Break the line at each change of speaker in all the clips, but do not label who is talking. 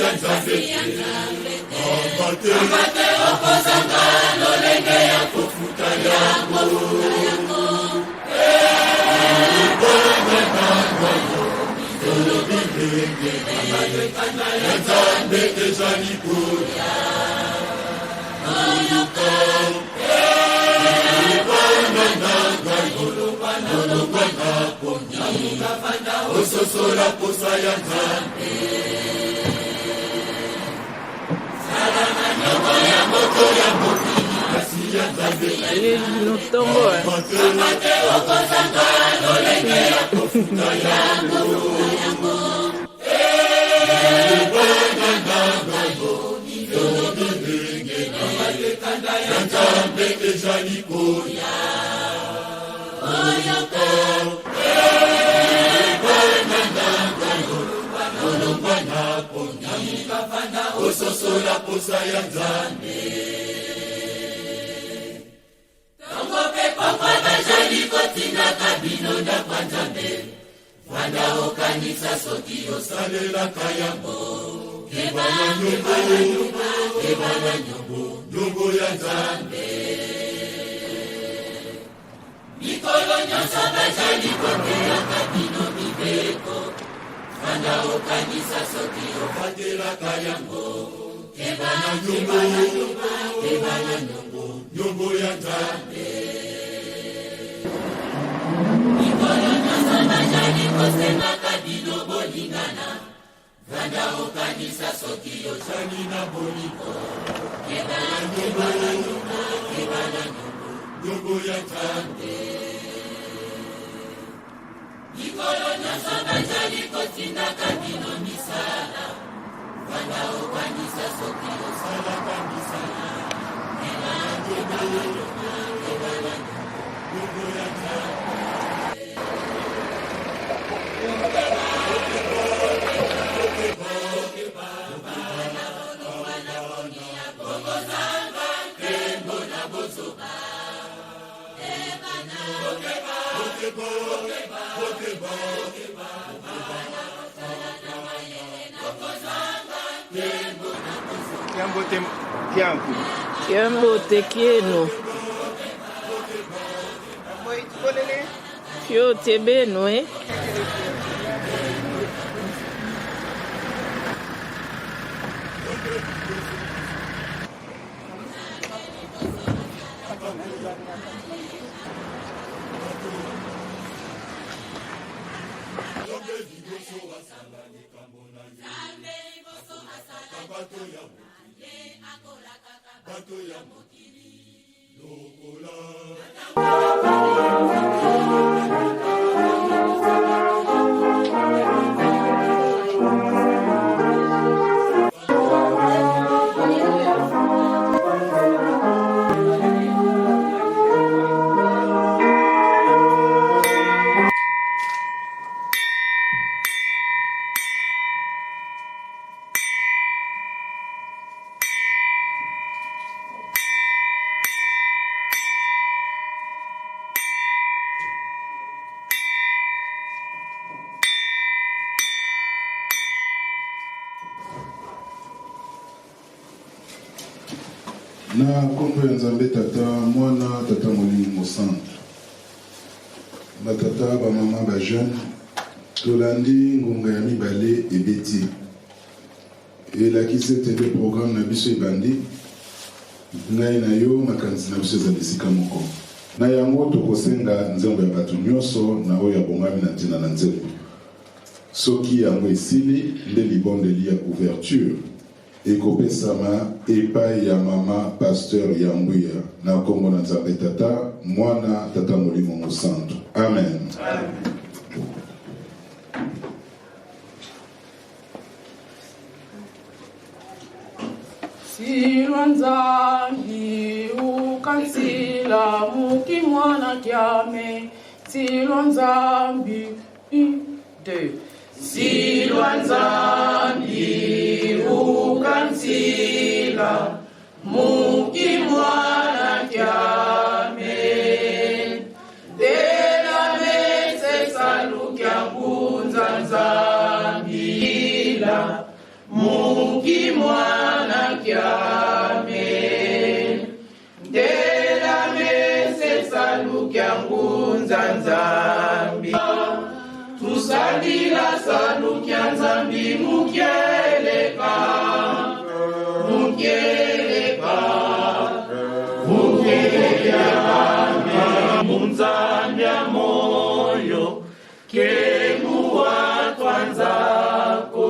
ya nzambe ambate okozanga lolenge ya kofuta yango Kanda ya nzambe ezali koya Oyoko Nolongwa na ponya Ososola posa ya nzambe Salama nyoko ya moto ya mokili Kasi ya nzambe Amate okozanga lolenge ya kofuta yango Kanda ya nzambe ezali koya Oyoko Nolongwa na ponya Mukafanda ososola posa ya nzambe Tango pepo kwa bajali kotinda kabino na kwa nzambe Vanda okanisa soki osalela kayambo Kebala nyongo ya nzambe Mikolo nyonso bajali koteya kabino mibeko Vanda okanisa soki ofatelaka yango Kebala nyongo ya nzambe Mikolo nyonso bajali kosenga kabino bolingana Vanda okanisa soki ozali na bolingo Kebala nyongo ya nzambe Mikolo nyonso bajali kotinda kabino misala Vanda okanisa soki osalaka misala Kebala nyongo ya nzambe
Kiambote kienu Fyote benu
Bato ya mokili lokola
Na kombo ya nzambe tata mwana tata molimo mosantu batata bamama bajeune tolandi ngonga ya mibale ebeti elakisi ete nde programme na biso ebandi ngai na yo makanisi na biso ezali esika moko na yango tokosenga nzembo ya bato nyonso na oyo abongami na ntina na nzembo soki yango esili nde libondeli ya ouverture ekopesama epai ya mama pasteur Yambuya na kombo na nzambe tata mwana tata molimo mosantu amen, amen.
Silwa nzambi ukansila muki mwana kyame Silwa nzambi Silwa nzambi ukansila muki mwana kyame Dela mese salu kya ngunza nzambila mukimwana kyame ndela mese salu kya ngunza nzambi tusalila salu kya nzambi mukyeleka munzambya moyo kemu watwanzako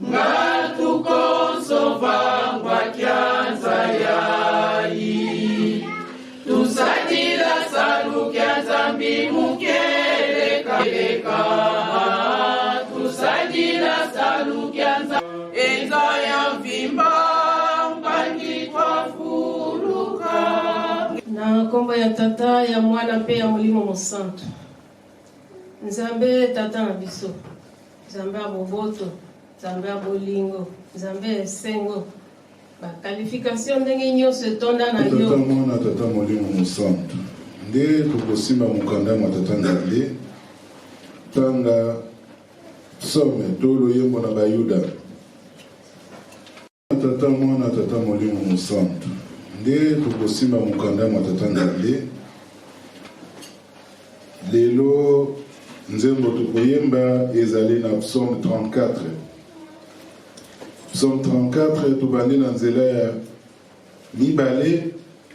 ngatukosovangwa kyanza yayi tusadila salu kyanzambi mukeleka tusadila salu kyanza enza ya vimba
na kombo ya tata ya mwana pe ya molimo mosantu nzambe tata na biso nzambe ya boboto nzambe ya bolingo nzambe ya esengo bakalifikasio ndenge nyonso etonda na yo
tata mwana tata molimo mosantu nde tokosimba mokanda mwa tata nzambe tanga some to loyembo na bayuda tata mwana tata molimo mosantu nde tokosimba mokanda mwa tata nzambe lelo nzembo tokoyemba ezali na psaume 34 psaume 34 tobandi na nzela ya mibale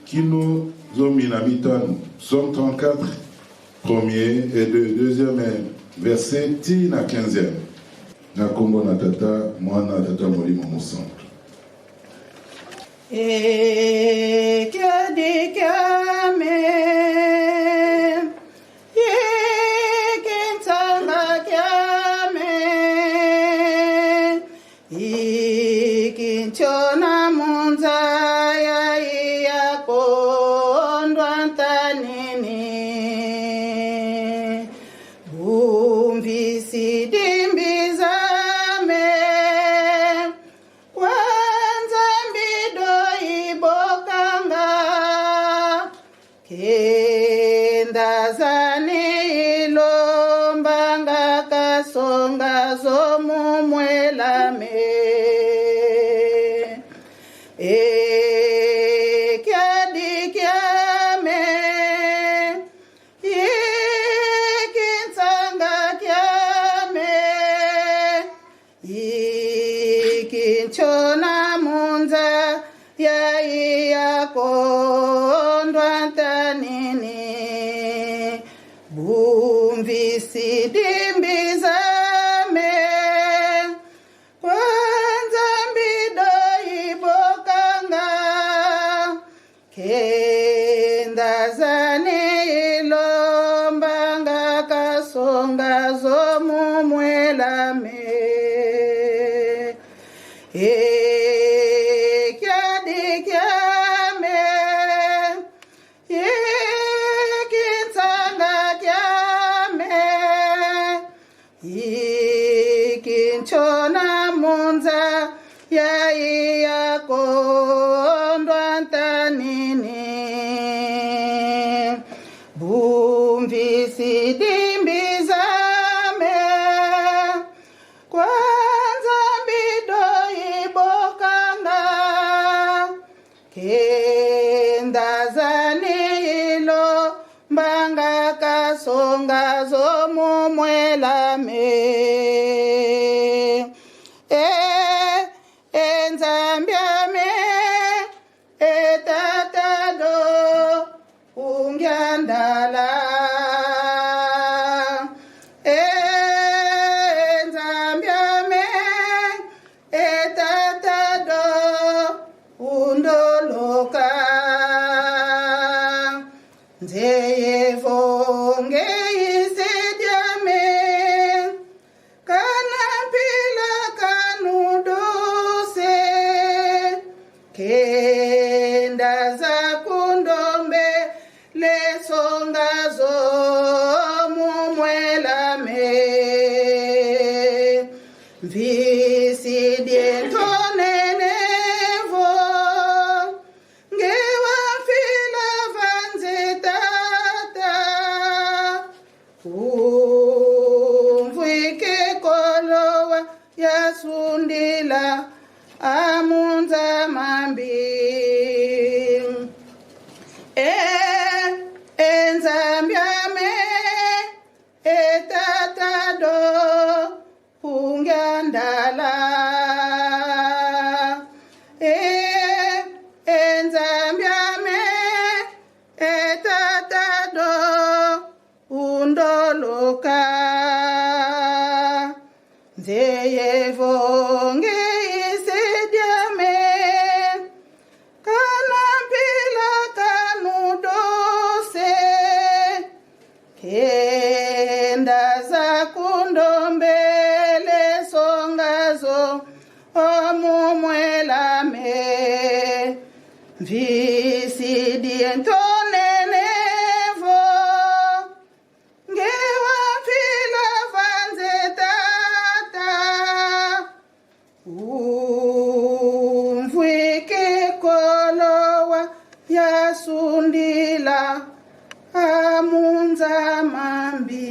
kino zomi na mitano psaume 34 premier et deuxième verset ti na 15e na kombo na tata mwana tata molimo mosantu.
Yesu ndila amunza mambi enzambyame etatado kungyandala enzambyame etatado undoloka nzeyevonge isediame kanampila kanudose kenda za kundombele songazo omumwelame visidientonenevo ngewamfila vanze tata umvwike kolowa yasundila amunza mambi.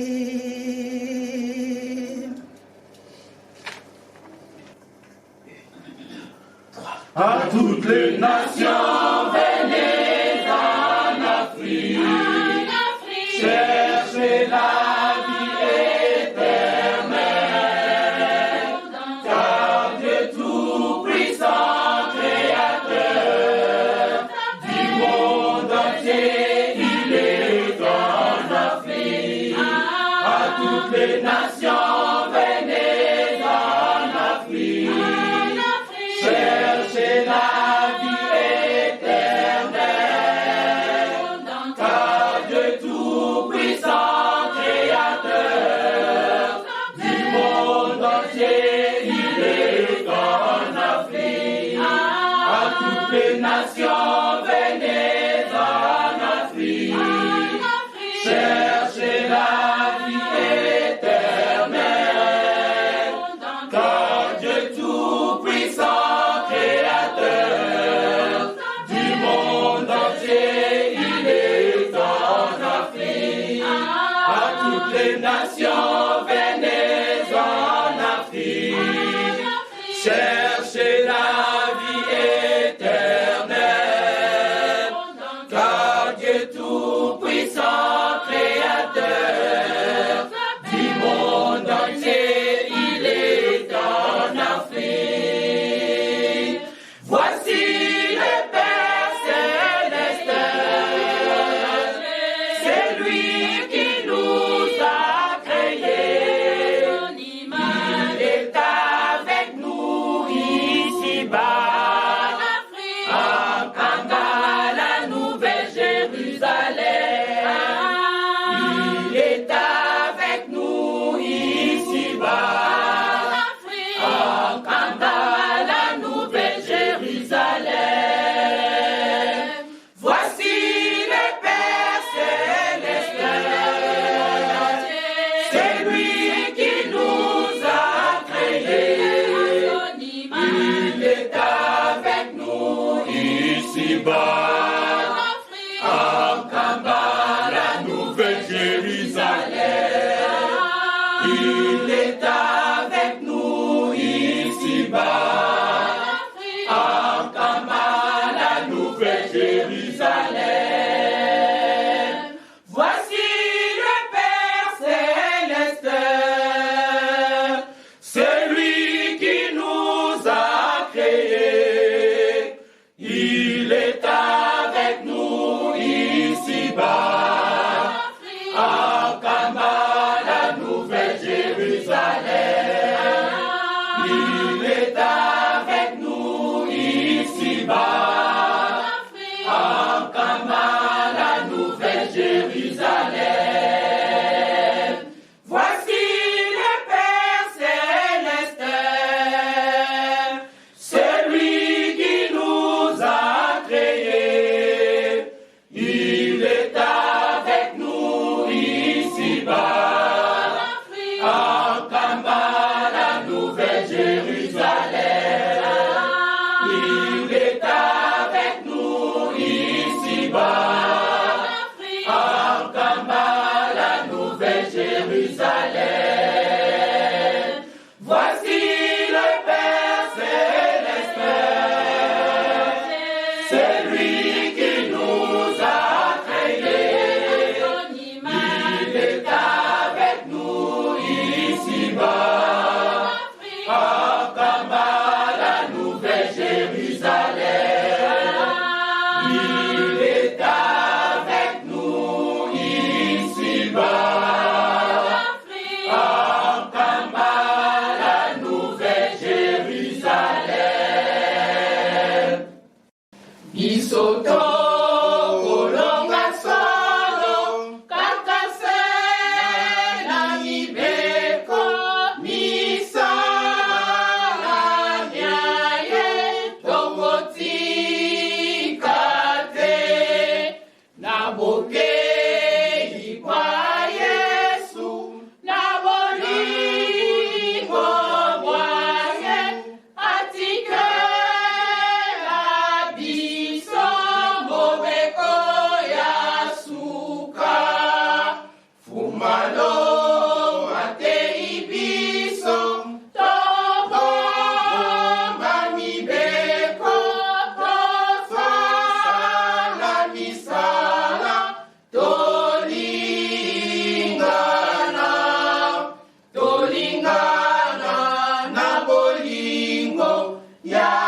À toutes les nations, venez en Afrique, cherchez la vie éternelle, car Dieu tout-puissant, créateur du monde entier, il est en Afrique. À toutes les nations, venez en Afrique. Cherchez la vie éternelle, car Dieu tout-puissant, créateur du monde entier, il est en Afrique. À toutes les nations, venez en Afrique. Cherchez la vie éternelle, car Dieu tout-puissant, les nations, venez en Afrique, cherchez la vie éternelle, car Dieu tout-puissant, créateur du monde entier, il est en Afrique. Voici le Père céleste, c'est lui qui nous il est avec nous ici-bas, à Kamba, la Nouvelle Jérusalem. Voici le Père céleste, celui qui nous a créés. Il est avec nous ici-bas, à Kamba, la Nouvelle Jérusalem. Il est avec nous ici-bas, à Kamba, la Nouvelle Jérusalem. Voici le Père céleste, celui qui nous a créés. Il est avec nous ici-bas, à Kamba, la Nouvelle Jérusalem. Il est avec nous ici-bas, à Kamba, la Nouvelle Jérusalem. Voici le Père céleste,
Fumalo atei biso tobomba mibeko tosala misala tolingana na bolingo ya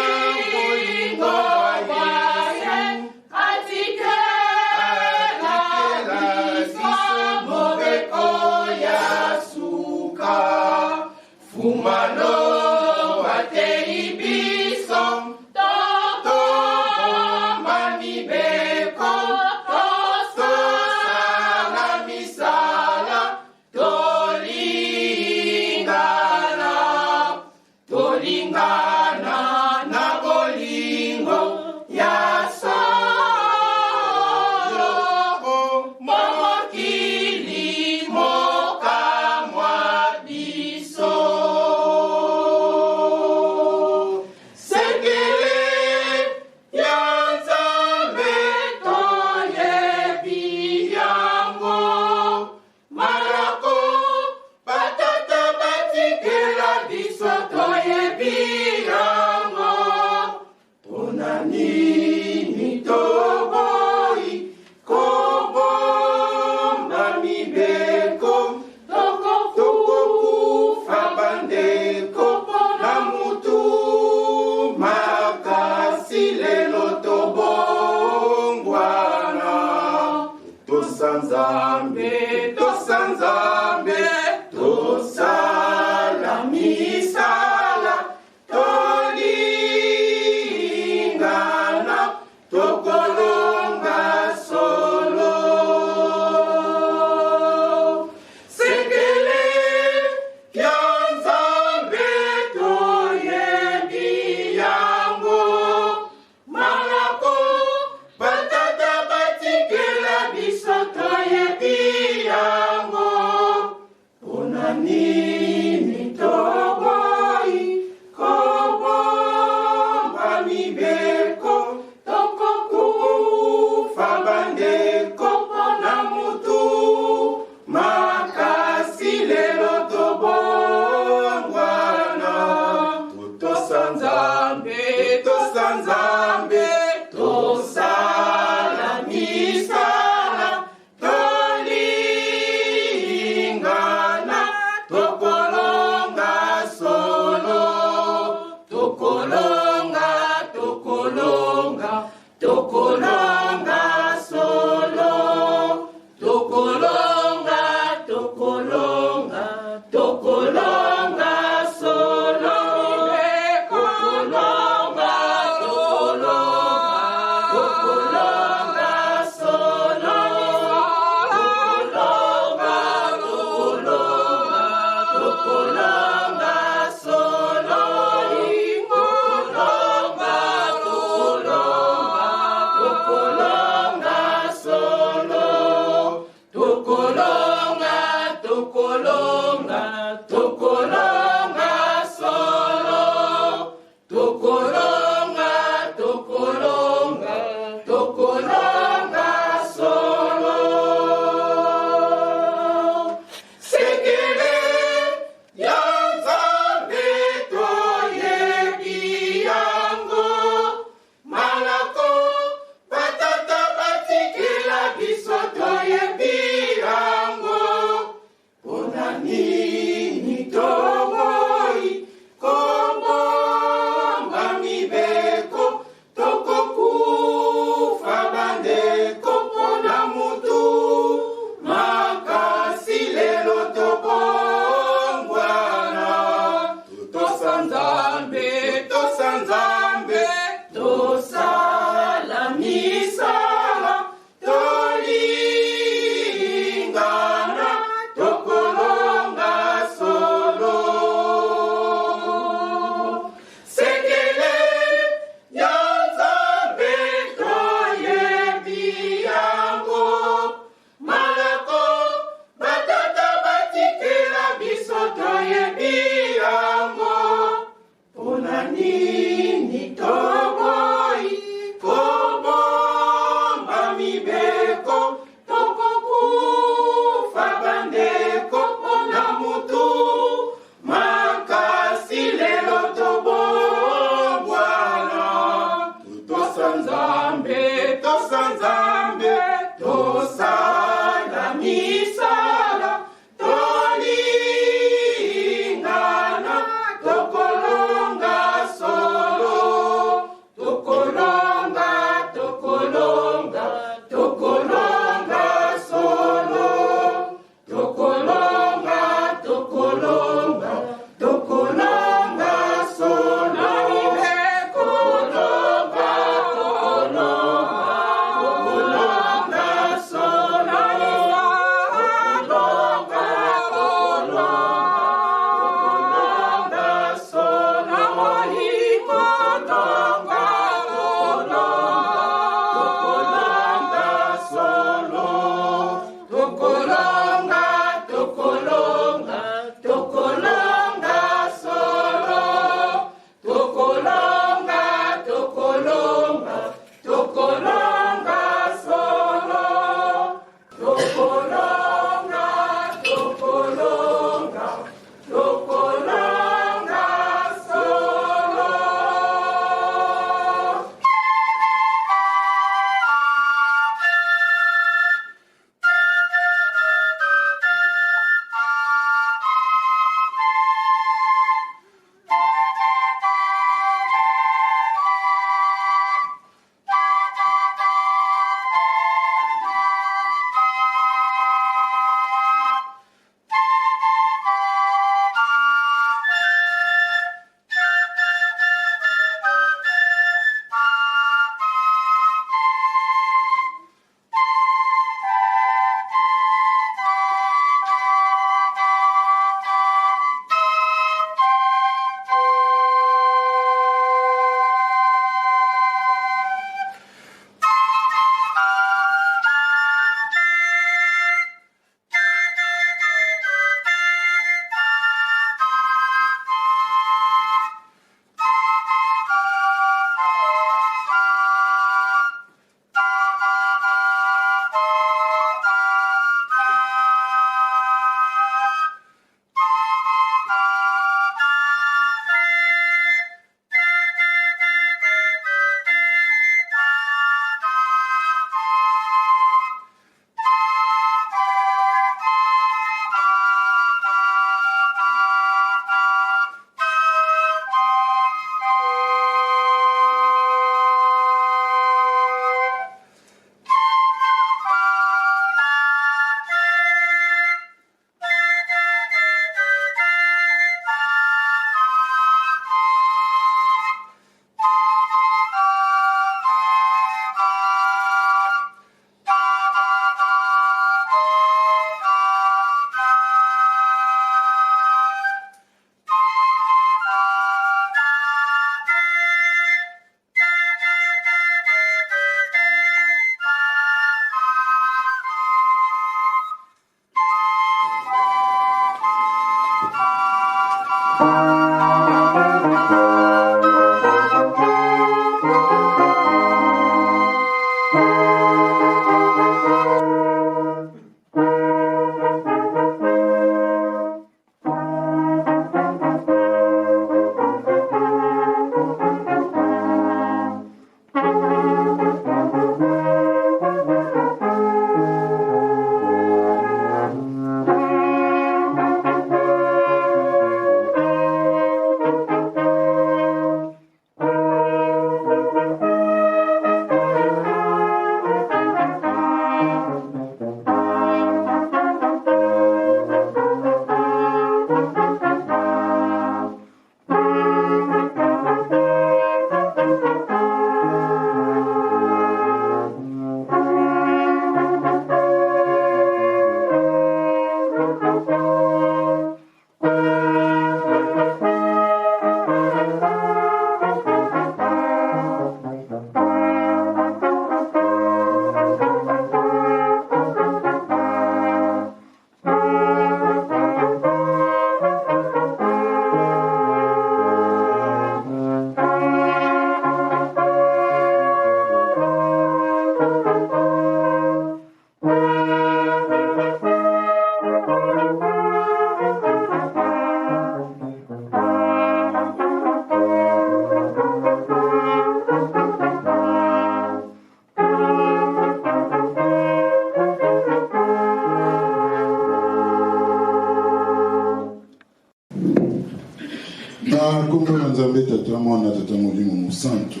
na kombo na nzambe tata mwana tata molimo mosantu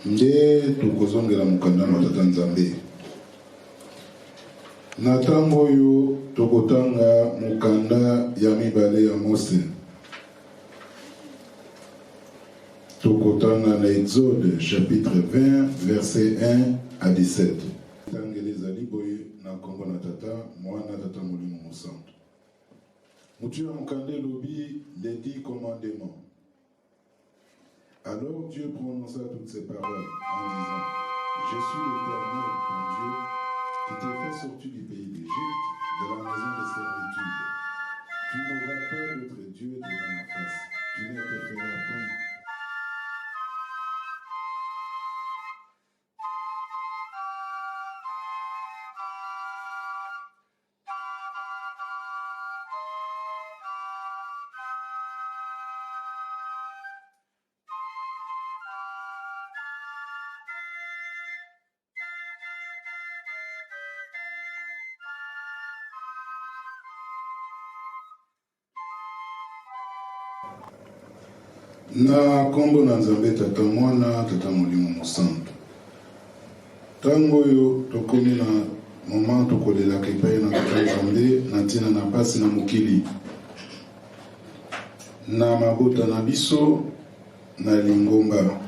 nde tokozongela mokanda wa tata nzambe na ntango oyo tokotanga mokanda ya mibale ya Mose. Tokotanga na Exode chapitre 20 verset 1 à 17. Tangeleza liboye na kombo na tata mwana tata molimo mosantu. Mutu ya mokanda lobi les 10 commandements. Alors Dieu prononça toutes ces paroles en disant: Je suis l'Éternel, ton Dieu, qui t'ai fait sortir du pays d'Égypte, de la maison de servitude. Tu n'auras pas d'autre Dieu devant ma face. Tu ne te feras point. Na kombo na nzambe tata mwana tata molimo mosantu. Tango yo tokomi na moment tokolelaka epai na tata nzambe na ntina na pasi na mokili na mabota na biso na lingomba.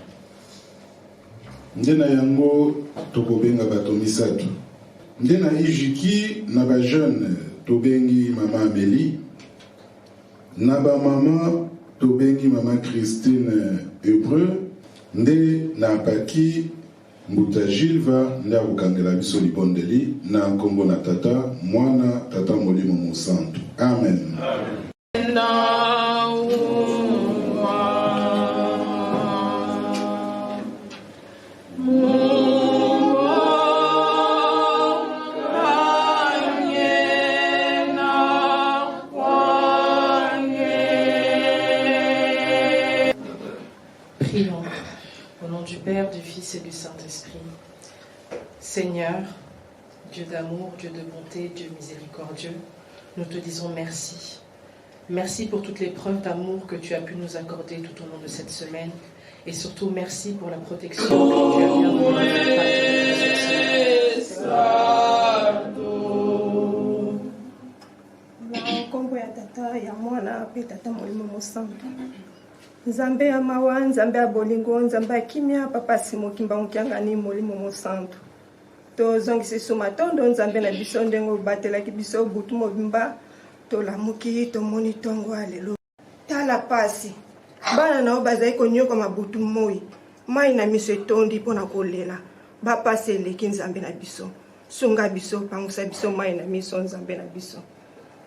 Nde na yango tokobenga bato misato. Nde na ijiki na ba jeune tobengi mama Amélie, na ba mama tobengi mama Christine Hebreu, nde na paki mbuta Gilva nde akokangela biso libondeli na kombo na tata mwana tata molimo mosantu. Amen.
Prions. Au nom du Père, du Fils et du Saint-Esprit. Seigneur, Dieu d'amour, Dieu de bonté, Dieu miséricordieux, nous te disons merci. Merci pour toutes les preuves d'amour que tu as pu nous accorder tout au long de cette semaine. Et surtout, merci pour la protection que tu as bien voulu nous cette semaine.
Na kombo ya tata ya mwana pe tata molimo mosantu. Nzambe ya mawa, nzambe ya bolingo, nzambe ya kimia, papa simo kimbangukianga ni molimo mosantu. Tozongisi suma tondo nzambe na biso ndengo batelaki biso butu mobimba tolamuki tomoni tongo alelo. Tala pasi. Bana na bazai konyoka mabutu moi. Mai na miso etondi pona kolela. Ba pasi eleki nzambe na biso. Sunga biso pangusa biso mai na miso nzambe na biso.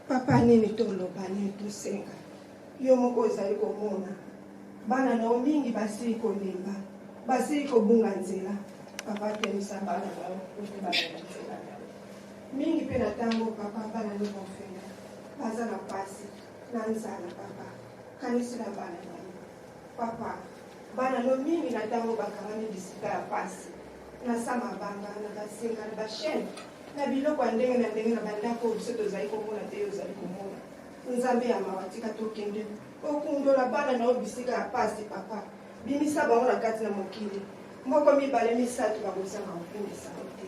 Papa nini toloba nini tosenga. Yo moko ozali komona. Bana na mingi basi kolemba. Basi kobunga nzela. Papa temisa bana na okubana nzela. Mingi pe na tango papa bana no konfena. Baza na pasi na nzala papa. Kanisi na bana na papa. Bana no mingi na tango bakangani bisika ya pasi. Na sama banga na basinga na bashene. Na biloko ndenge na ndenge na bandako biso tozali komona te ozali komona. Nzambe ya mawatika tokende. Okundola bana na obisika ya pasi papa. Bimisa bango na kati na mokili. Moko mibale misato bakosanga okundisa te.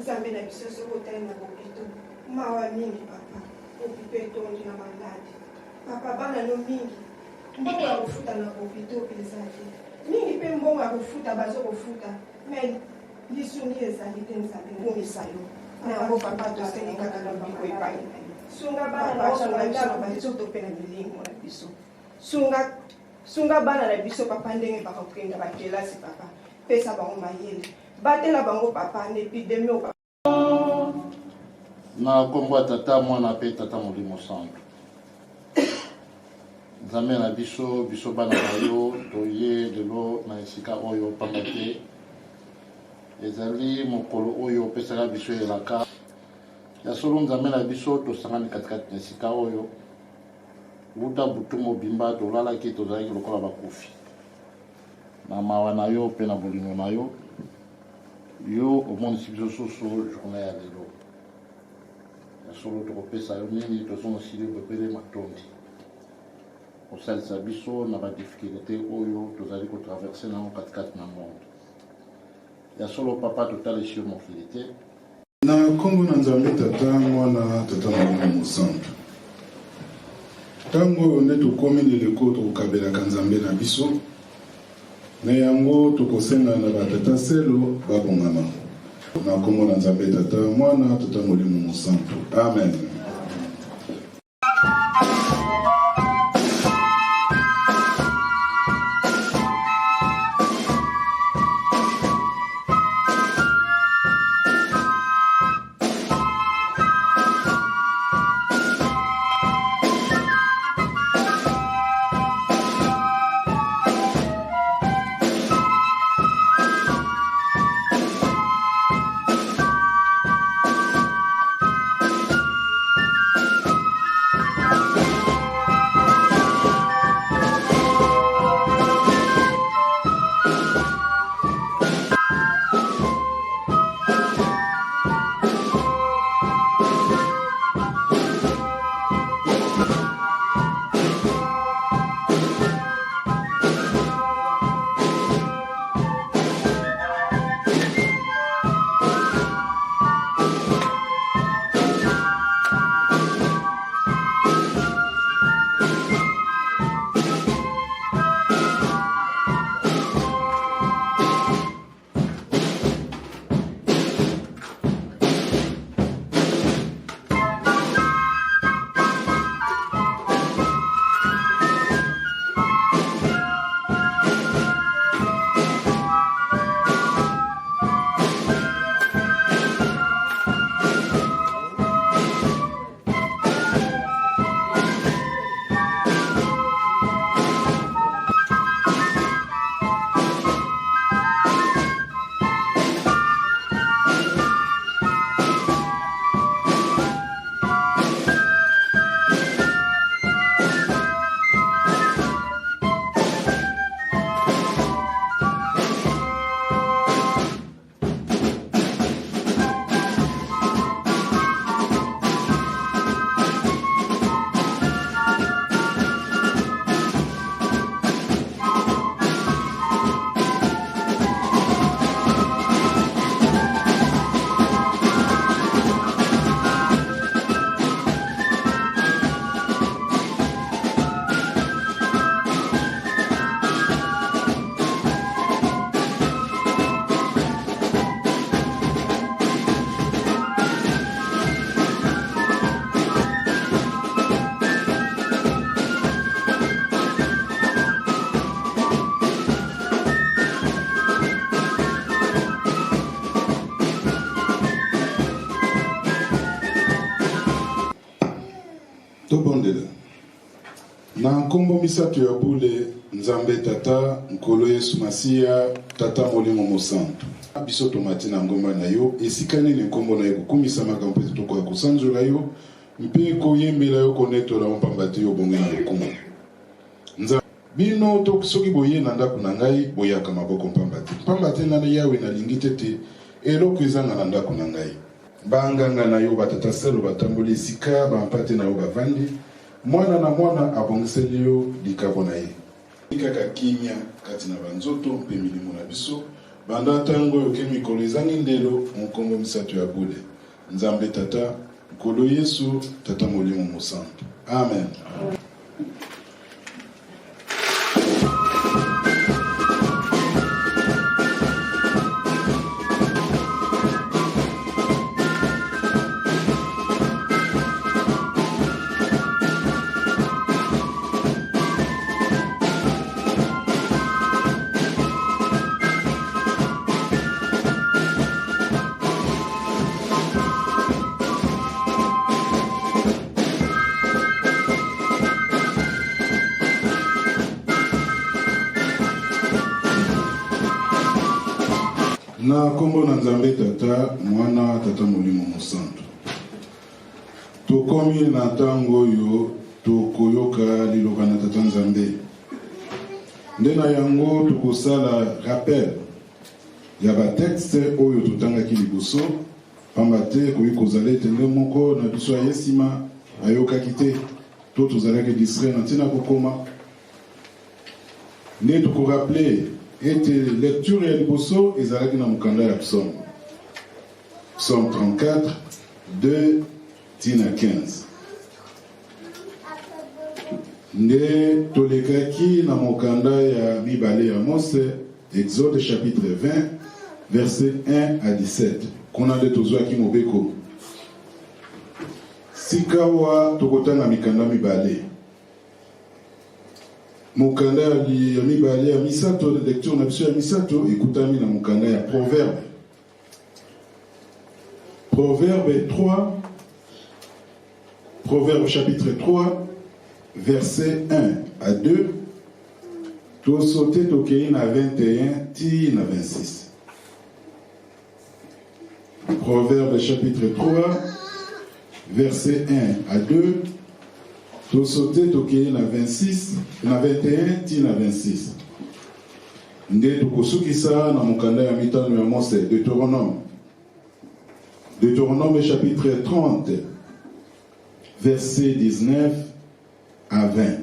Nzambe na biso soko tali na bopito. Mawa mingi papa. Opipe tondi na maladi. Papa bana no mingi. Mbongo ya kofuta na bopito pezali. Mingi pe mbongo ya kofuta bazo kofuta. Mais lisungi ezali te nzambe ngomisa yo. Na yango papa tosengi kaka na biko epai. Sunga bana na sunga ndako bazo topena milingo na biso. Sunga bana na biso papa ndenge bakokenda bakelasi papa. Pesa bango mayele. Batela bango papa n'épidémie papa.
Na kombo tata mwana pe tata molimo santu. Nzambe na biso bana na yo toye lelo na esika oyo pamba te. Ezali mokolo oyo pesaka biso elaka. Ya solo nzambe na biso tosangani katikati na esika oyo. Wuta butu mobimba tolalaki tozalaki lokola bakufi. Na mawa na yo pe na bolingo na yo. Yo omonisi biso susu journée ya lelo. Ya solo tokopesa yo nini tozongosili bepele matondi. kosalisa biso na badifficulté oyo tozali kotraverse nango katikati na monde. Ya solo papa totalisi yo mokili te.
Na kombo na Nzambe Tata Mwana Tata Molimo Mosantu. Tango oyo nde tokomi leleko tokokabelaka Nzambe na biso, na yango tokosenga na batata selo babongama. Na kombo na Nzambe Tata Mwana Tata Molimo Mosantu. Amen. Tobondela. Na nkombo misato ya bule Nzambe Tata Nkolo Yesu Masia Tata Molimo Mosantu. Biso tomati na ngomba na yo esikane ne nkombo na yo kukumisamaka mpe toko ya kosanzola yo mpe koyembela yo konetola mpambate yo bonge na lokumu. Nzambe bino tokusoki boye na ndako na ngai boyaka maboko mpambate. Mpambate na yawe na lingi tete eloko ezanga na ndako na ngai. Banganga na yo batata selo batamboli sika bampate na yo bavandi mwana na mwana abongiseli yo likabo na ye kaka kimia kati na banzoto mpe milimo na biso banda tango yoke mikolo ezangi ndelo nkombo misato ya bule Nzambe Tata Nkolo Yesu Tata Molimo Mosantu. Amen. Na kombo na Nzambe Tata Mwana Tata Molimo Mosantu. Tokomi na tango yo tokoyoka liloba na Tata Nzambe. Nde na yango tokosala rappel ya ba texte oyo totangaki liboso pamba te koyi kozala etende moko na biso ya yesima ayokaki te to tozalaki distrait na ntina kokoma nde tokorappele ete lecture ya liboso ezalaki na mokanda ya psaume 34 2 tina 15 nde tolekaki na mokanda ya mibale ya Mose Exode chapitre 20 verset 1 à 17 kuna nde tozwaki mobeko sikawa tokotanga mikanda mibale mokanda ya mibale ya misato lecture na biso ya misato ekutami na mokanda ya Proverbe 3 Proverbe chapitre 3 verset 1 à 2 tosote tokei na 21 ti na 26 Proverbe chapitre 3 verset 1 à 2 tosote tokei na 26 na 21 ti na 26 nde tokosukisa na mokanda ya mitano ya Mose Deutéronome chapitre 30 verset 19 à 20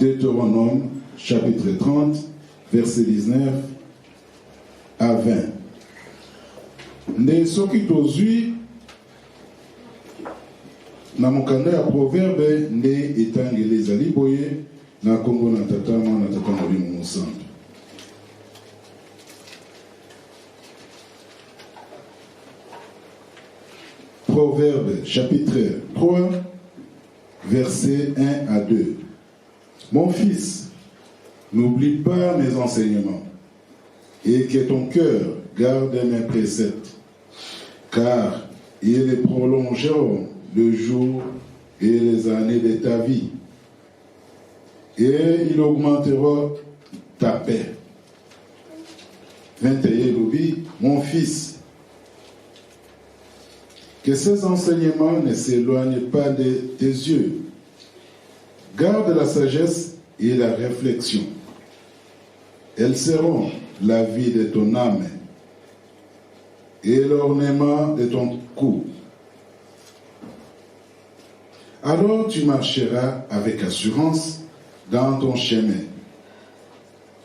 Deutéronome chapitre 30 verset 19 à 20 nde soki tozwi na mokanda ya Proverbe nde etangeli ezali boye na kombo na tata mwana tata molimo mosantu Proverbe chapitre 3 verset 1 à 2 Mon fils, n'oublie pas mes enseignements et que ton cœur garde mes préceptes, car ils prolongeront le jour et les années de ta vie, et ils augmenteront ta paix. 21 Mon fils, que ces enseignements ne s'éloignent pas de tes yeux. Garde la sagesse et la réflexion. Elles seront la vie de ton âme et l'ornement de ton cou. Alors tu marcheras avec assurance dans ton chemin,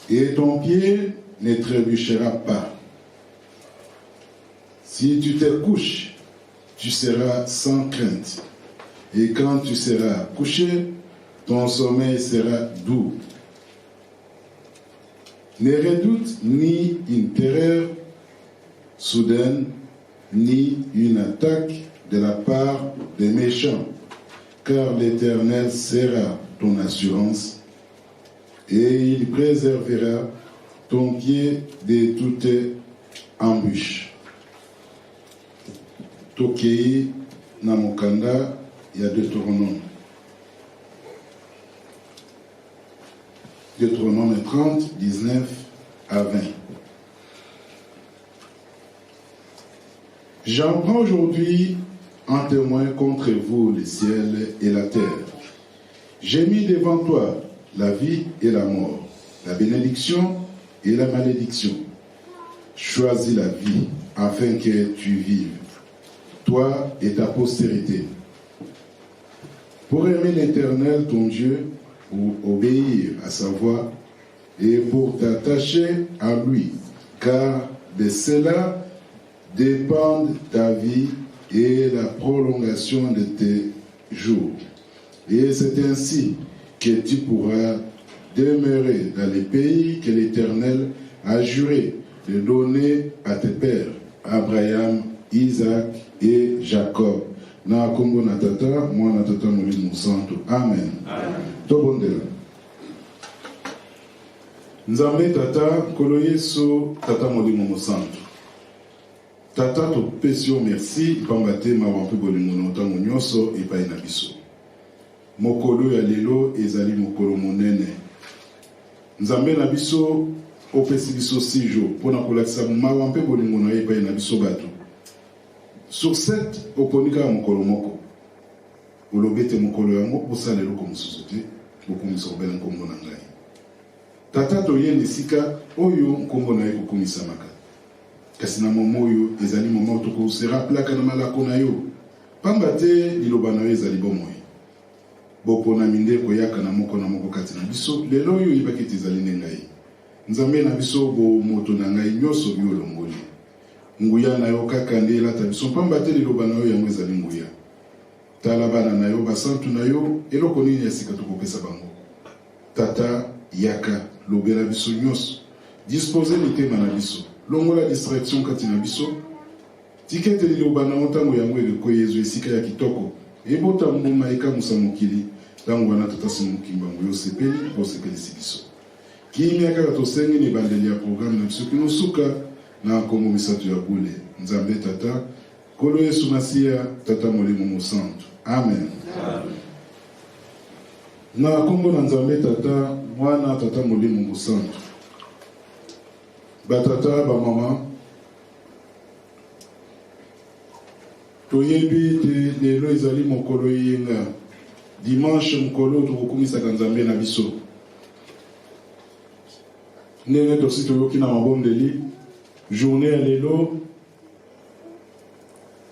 et ton pied ne trébuchera pas. Si tu te couches, tu seras sans crainte, et quand tu seras couché, ton sommeil sera doux. Ne redoute ni une terreur soudaine, ni une attaque de la part des méchants, car l'Éternel sera ton assurance, et il préservera ton pied de toute embûche. Tokei Namokanda, il y a Deutéronome. Deutéronome 30, 19 à 20. J'en prends aujourd'hui en témoin contre vous le ciel et la terre. J'ai mis devant toi la vie et la mort, la bénédiction et la malédiction. Choisis la vie afin que tu vives, toi et ta postérité. Pour aimer l'Éternel, ton Dieu, pour obéir à sa voix et pour t'attacher à lui, car de cela dépendent ta vie et la prolongation de tes jours. Et c'est ainsi que tu pourras demeurer dans les pays que l'Éternel a juré de donner à tes pères, Abraham, Isaac et Jacob. Na kombo na tata, moi na tata molimo santo. Amen. Tobondela. Nzambe tata, kolo Yesu, tata molimo santo. Tata to pesio merci, pambate mawampi bolingo na otango nyonso epai na biso. Mokolo ya lelo ezali mokolo monene. Nzambe na biso opesi biso 6 jours pona kolakisa mawampi bolingo na epai na biso bato. Sur 7 oponika ya mokolo moko. Olobete mokolo yango osala eloko mosusu te, bokumisa kobela nkombo na ngai. Tata toyende esika oyo nkombo na ye kokumisamaka. Kasi na momo oyo ezali momo tokosera plaka na malako na yo. Pamba te liloba na yo ezali bomoi. bopona mindeko yaka na moko kati na biso lelo oyo yebaki tizali ngai nzambe na biso bo moto na ngai nyoso bi olongoli nguya na yo kaka nde elata biso pamba te liloba na yo yango ezali nguya tala bana na yo basantu na yo eloko nini ya sika tokopesa bango tata yaka lobela biso nyonso dispose mitema na biso longola distraction kati na biso tikete liloba na ntango yango eleko yezu esika ya kitoko ebota mbuma ekamusa mokili ntango wana totasi mokimbango yo sepeli osepelisi biso kimia kaka tosengi ni bandeli ya programme na biso kinosuka na nkombo misato ya bule nzambe tata kolo yesu masiya tata molimo mosantu amen, amen. Na nkombo na nzambe tata mwana tata molimo mosantu batata bamama toyebi te lelo ezali mokolo yenga dimanche mokolo tokokumisaka nzambe na biso ndenge tosi toyoki na mabondeli journée ya lelo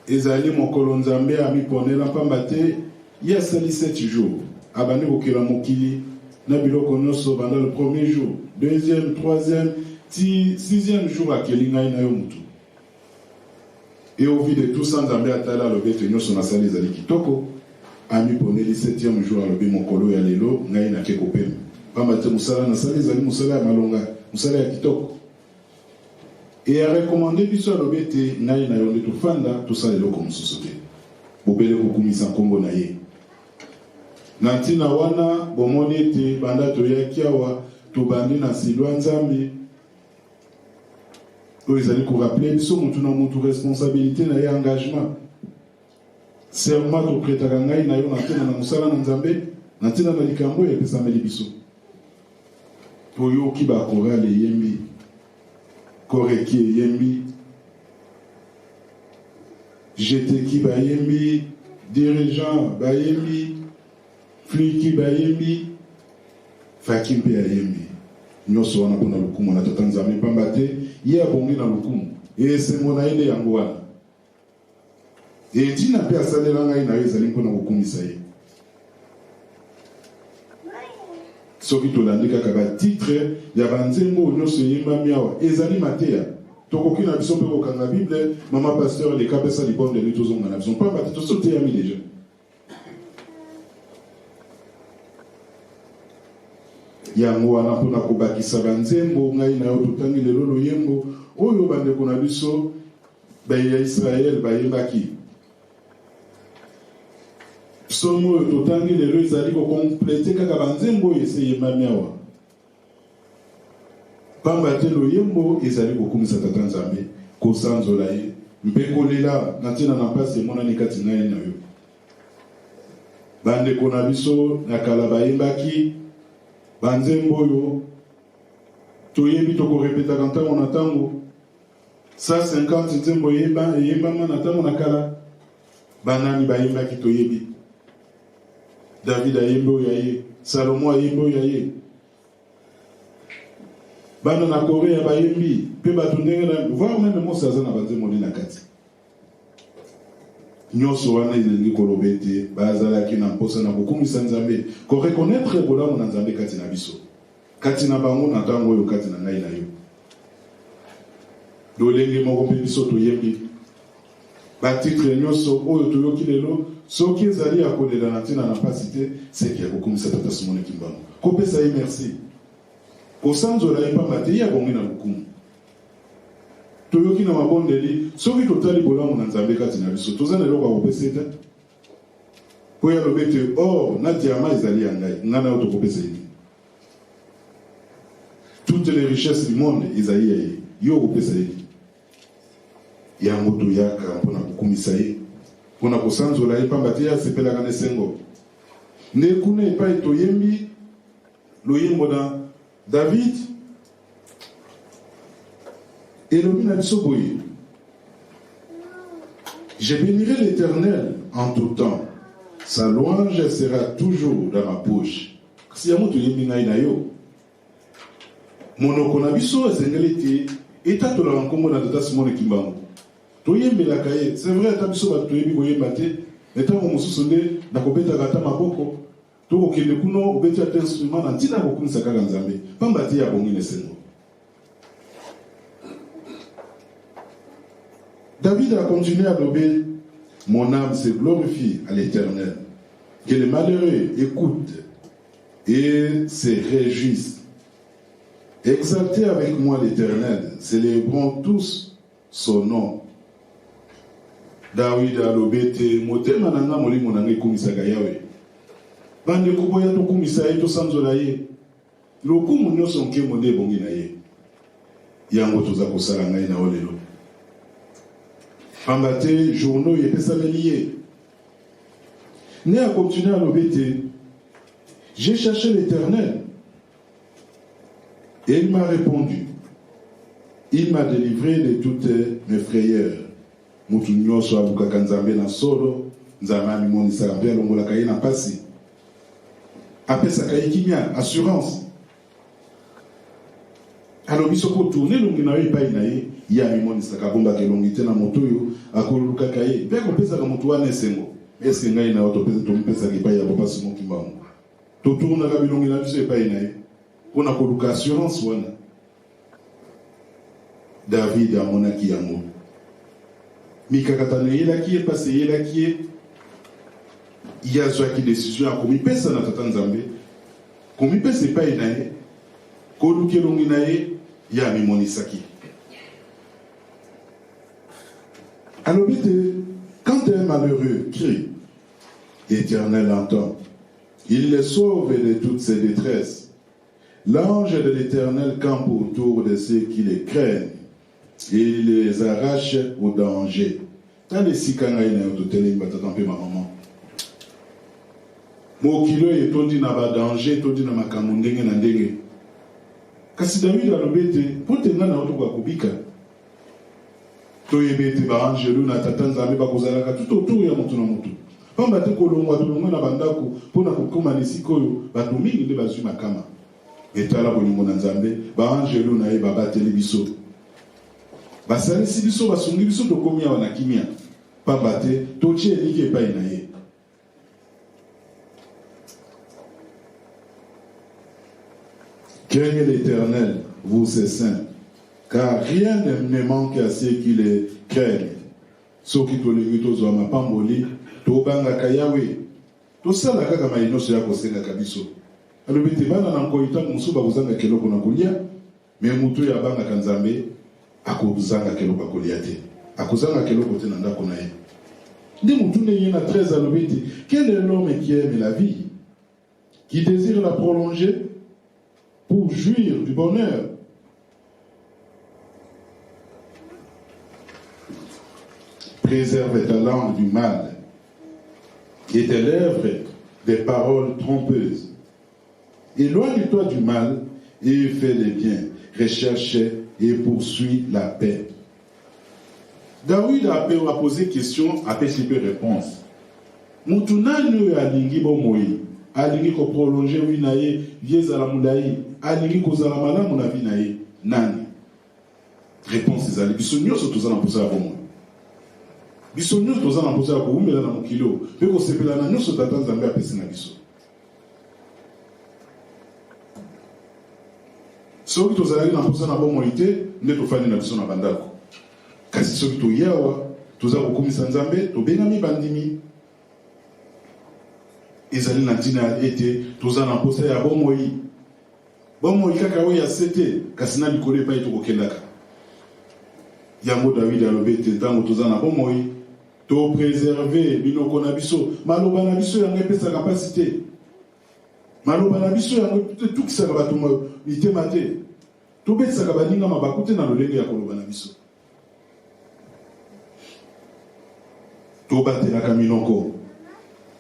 ezali mokolo nzambe amiponela pamba te ye asali 7 jours abandi kokela mokili na biloko nyonso banda le premier jour deuxième troisième sixième jour akeli ngai na yo mutu et au vu de tout ça nzambe atala alobi ete nyonso nasali ezali kitoko amiponeli 7e jour alobi mokolo ya lelo ngai nake kopema pamba te mosala nasali ezali mosala ya malonga mosala ya kitoko et a recommandé biso alobi ete ngai na yo nde tofanda tosala eloko mosusu te bobele kokumisa nkombo na ye na ntina wana bomoni ete banda toyaki awa tobandi na silwa nzambe oyo ezali korappele biso mutu na mutu responsabilité na ye engagement serment topretaka ngai na yo na ntina na mosala na nzambe na ntina na likambo oyo epesameli biso toyoki bakorale eyembi koreki eyembi jeteki bayembi dirigeant bayembi fliki bayembi faki mpe ayembi nyonso wana mpona lokumu na tata nzambe pamba te ye abongi na lokumu esengo na ye nde yango wana etina mpe asalela ngai na yo ezali mpona kokumisa ye soki tolandi kaka batitre ya banzembo nyonso eyembami awa ezali mateya tokoki na biso mpe kokanga bible mama pasteur leka pesa libondeli tozonga na biso mpamba te tosoteyami deja yango wana mpona kobakisa banzembo ngai na yo totangi lelo loyembo oyo bandeko na biso ya Israel bayembaki psomo oyo totangi lelo ezali kokomplete kaka banzembo oyo ese eyembami awa pamba te loyembo ezali kokumisa tata nzambe kosanzola ye mpe kolela na ntina na mpasi emonani kati ngai na yo bandeko na biso na kala bayembaki banzembo oyo toyebi tokorepetaka ntango na ntango 150 nzembo eyembama na ntango na kala banani bayembaki toyebi David ayembi oyo aye Salomo ayembi oyo aye bana na Korea bayembi mpe bato ndenge na voir même Mose aza na banzembo nde na kati nyonso wana elingi koloba ete bazalaki na mposa na kokumisa nzambe korekonetre bolamu na nzambe kati na biso kati na bango na ntango oyo kati na ngai na yo lolenge moko mpe biso toyembi batitre nyonso oyo toyoki lelo soki ezali ya kolela na ntina na mpasi te seki ya kokumisa tata Simone Kimbangu kopesa ye merci kosanzola ye pamba te ye abongi na lokumu toyoki na mabondeli soki totali bolamu na nzambe kati na biso toza na eloko ya kopesa ete po ya lobi ete or na diama ezali ya ngai ngai na yo tokopesa ye toutes les richesses du monde ezali ya ye yo okopesa ye yango toyaka mpona kokumisa ye mpona kosanzola ye pamba te ye asepelaka na esengo nde kuna epai toyembi loyembo na David elobi na biso boye je bénirai l'Éternel en tout temps sa louange sera toujours dans ma bouche kasi yango toyembi ngai na yo monoko na biso ezengeli te etatolaka nkombo na tata Simone Kimbangu toyembelaka ye c'est vrai ata biso bato toyebi koyemba te ntango mosusu nde nakobetaka ata maboko Tout ce qui est kuno obeti ate instrument na tina kokumisa kaka nzambe. Pamba te ya bongi nesengo. David a continué à dober. Mon âme se glorifie à l'Éternel. Que les malheureux écoutent et se réjouissent. Exaltez avec moi l'Éternel, célébrons tous son nom. David a lobete, motema nanga molimo nanga ekumisaka yawe. Bande kuboya to kumisa ye to sanzola ye. Lokumu nyonso nke monde bongi na ye. Yango toza kosala ngai na olelo. Pambate journaux et pesamelier. Né a continué à l'obéter. J'ai cherché l'Éternel. Et il m'a répondu. Il m'a délivré de toutes mes frayeurs. Mutu nyonso abukaka nzambe na solo, nzambe amimonisaka mpe alongolaka ye na pasi. Apesaka ye kimia, assurance. alobi soko tourner longi na yo epai na ye ye amimonisaka abombaka elongi te na moto oyo akolulukaka ye mpe akopesaka moto wana esengo eske ngai na yo tomipesaka epai ya papa simo kimbangu totournaka bilongi na biso epai na ye mpona koluka assurance wana. David amonaki yango mikakatano eyelaki ye mpasi eyelaki ye ye azwaki décision ya komipesa na tata nzambe komipesa epai na ye koluka elongi na ye ye amimonisaki. Alobi te, quand un malheureux crie, l'Éternel entend. Il les sauve de toutes ses détresses. L'ange de l'Éternel campe autour de ceux qui les craignent et il les arrache au danger. Dans les sikangai na yototele batata mpe ma maman. Mokilo etondi na ba danger, etondi na makambo ndenge na ndenge. Kasi David alobi te, po tenga na otoka kubika. Toyebete ba angelu na tata nzambe bakozalaka tout autour ya motu na motu. Pamba te kolongwa tolongwa na bandako mpona kokoma lisikoyo bato mingi nde bazwi makama. Etala bolingo na nzambe ba angelu na ye babateli biso. Basalisi biso basungi biso tokomi awa na kimia. Pamba te totie eliki epai na ye. Craignez l'Éternel, vous ses saints, car rien ne manque à ceux qui les craignent. Soki tolingi tozwa mapamboli tobangaka yawe tosala kaka mainoso ya kosengaka biso. Alobi te bana na nkoita mosusu bakozanga keloko na kolia me mutu ya bangaka nzambe akozanga keloko akolia te akozanga keloko te na ndako na ye. Nde mutu ne ye na 13 alobi te quel est l'homme qui aime la vie, qui désire la prolonger pour jouir du bonheur. Préserve ta langue du mal et tes lèvres des paroles trompeuses. Éloigne-toi du mal et fais le bien. Recherche et poursuis la paix. David a posé question, a fait réponse. Moutounani alingi bomoi, alingi ko prolonger winaye, yezala mulayi, alingi ko zala malamu na vinaye, nani? Réponse ezali biso nyonso tozala mposa ya bomoi. Biso nyonso tozala mposa ya koumbela na mokilo, pe ko sepela na nyonso tata nzambe apesi na biso. Soki tozalaki na mposa na bomoi te, nde tofandi na biso na bandako. Kasi soki toyawa, toza kokumisa nzambe, tobengami bandimi. Ezali na ntina ete toza na mposa ya bomoi. Bomoi kaka oyo ya sete, kasi na likolo epai tokokendaka. Yango David alobi te ntango toza na bomoi, to préserver binoko na biso, maloba na biso yango epesaka mpasi te. Maloba na biso yango etukisaka bato mitema te. Tobetisaka baninga mabaku te na lolenge ya koloba na biso. Tobatelaka minoko.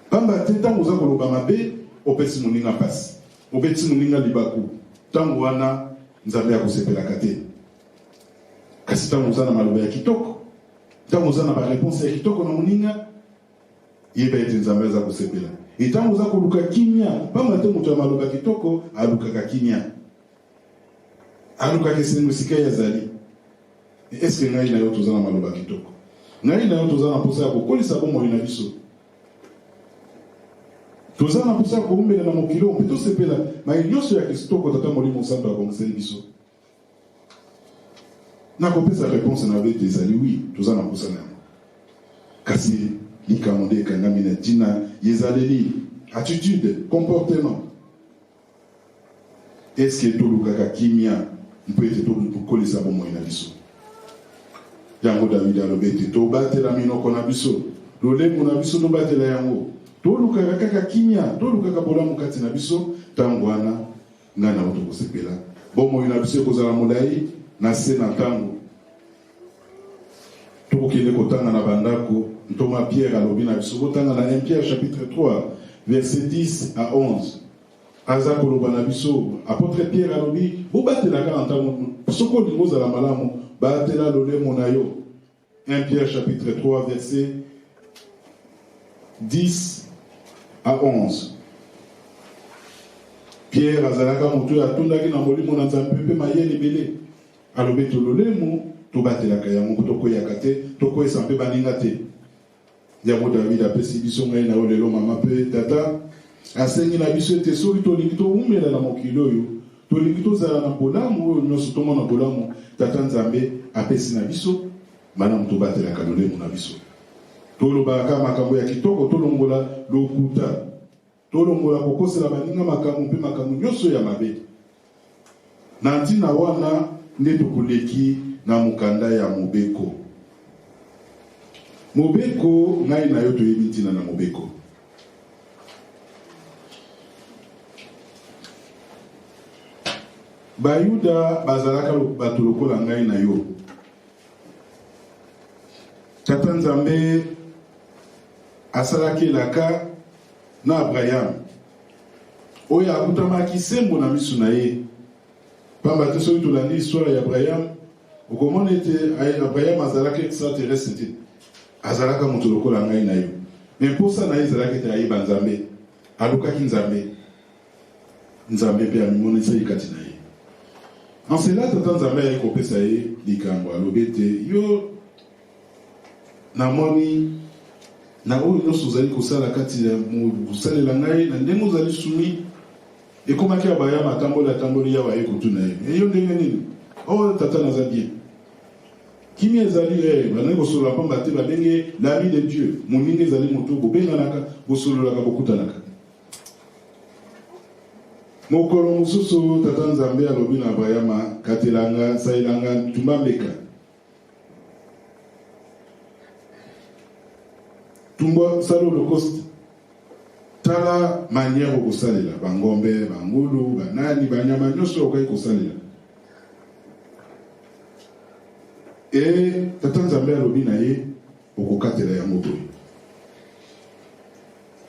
Pamba te ntango oza koloba mabe, opesi moninga mpasi. Obeti moninga libaku. Ntango wana nzambe akosepelaka te. Kasi ntango oza na maloba ya kitoko, ntango oza na bareponse ya kitoko na moninga, yeba ete nzambe aza kosepela. Ntango oza koluka kimia, pamba te moto ya maloba kitoko alukaka kimia. Alukaka esengo esika yazali. Eske ngai na yo toza na maloba kitoko? Ngai na yo toza na mposa ya kokolisa bomoi na biso. Tozana pusa kuumbela na mokilo mpeto sepela ma nyonso ya Kristo tata molimo santo abongiseli biso. Na kopesa réponse na vete ezali oui, tozana pusa na. Kasi likamode kangami na tina yezaleli attitude, comportement. Est-ce que tolukaka kimia mpete tokolisa bomo ina biso? Yango David alobete to batela minoko na biso. Lolemo na biso no batela yango. Tolukaka kaka kimia, tolukaka bolamu kati na biso tangwana ngana otokosepela. Bomo ina biso kozala molai na se na tango. Tokokende kotanga na bandako, Thomas Pierre alobi na biso kotanga na 1 Pierre chapitre 3 verset 10 à 11. Aza koloba na biso, apôtre Pierre alobi, bo batela ka ntango soko lingoza la malamu, batela lolemo na yo. 1 Pierre chapitre 3 verset 10 à 11. Pierre azalaka moto atundaki na molimo na Nzambe pe mayele belé. Alobi to lolemo to batela ka yango to koyaka te, to koyesa mpe baninga te. Yango David apesi biso ngai na lelo mama pe tata asengi na biso ete soki tolingi toumela na mokilo oyo tolingi tozala na bolamu oyo nyonso tomona bolamu tata Nzambe apesi na biso malamu tobatelaka lolemo na biso. Tolobaka makambo ya kitoko, tolongola lokuta, tolongola kokosela baninga makambo mpe makambo nyonso ya mabe. Na ntina wana nde tokoleki na mokanda ya mobeko. Mobeko ngai na yo toyebi ntina na mobeko. Bayuda bazalaka bato lokola ngai na yo. Tata Nzambe asalaki elaka na Abraham. Oyo akutamaki sembo na miso na ye. Pamba te soki tolandi histoire ya Abraham, okomona ete Abraham azalaki extraterrestre te. Azalaka moto lokola ngai na yo. Mais mposa na ye ezalaki ete ayeba Nzambe. Alukaki Nzambe. Nzambe mpe amimonisa ye kati na ye. En cela, tata Nzambe aye kopesa ye likambo alobi ete yo namoni na oyo nyonso ozali kosala kati ya kosalela ngai na ndenge ozali sumi ekomaki Abraham atamboli yawa aye kotuna ye. Eyo ndenge nini? Oh tata naza bien. Kimi ezali banani kosolola pamba te babenge l'ami de Dieu. Moninga ezali moto bobenganaka bosololaka bokutanaka. Mokolo mosusu tata Nzambe alobi na Abraham katelanga sailanga tumbambeka. Tumba salo holocauste. Tala manière kosalela bangombe, bangulu, banani, banyama nyonso okai kosalela. Et tata Nzambe alobi na ye okokatela yango boye.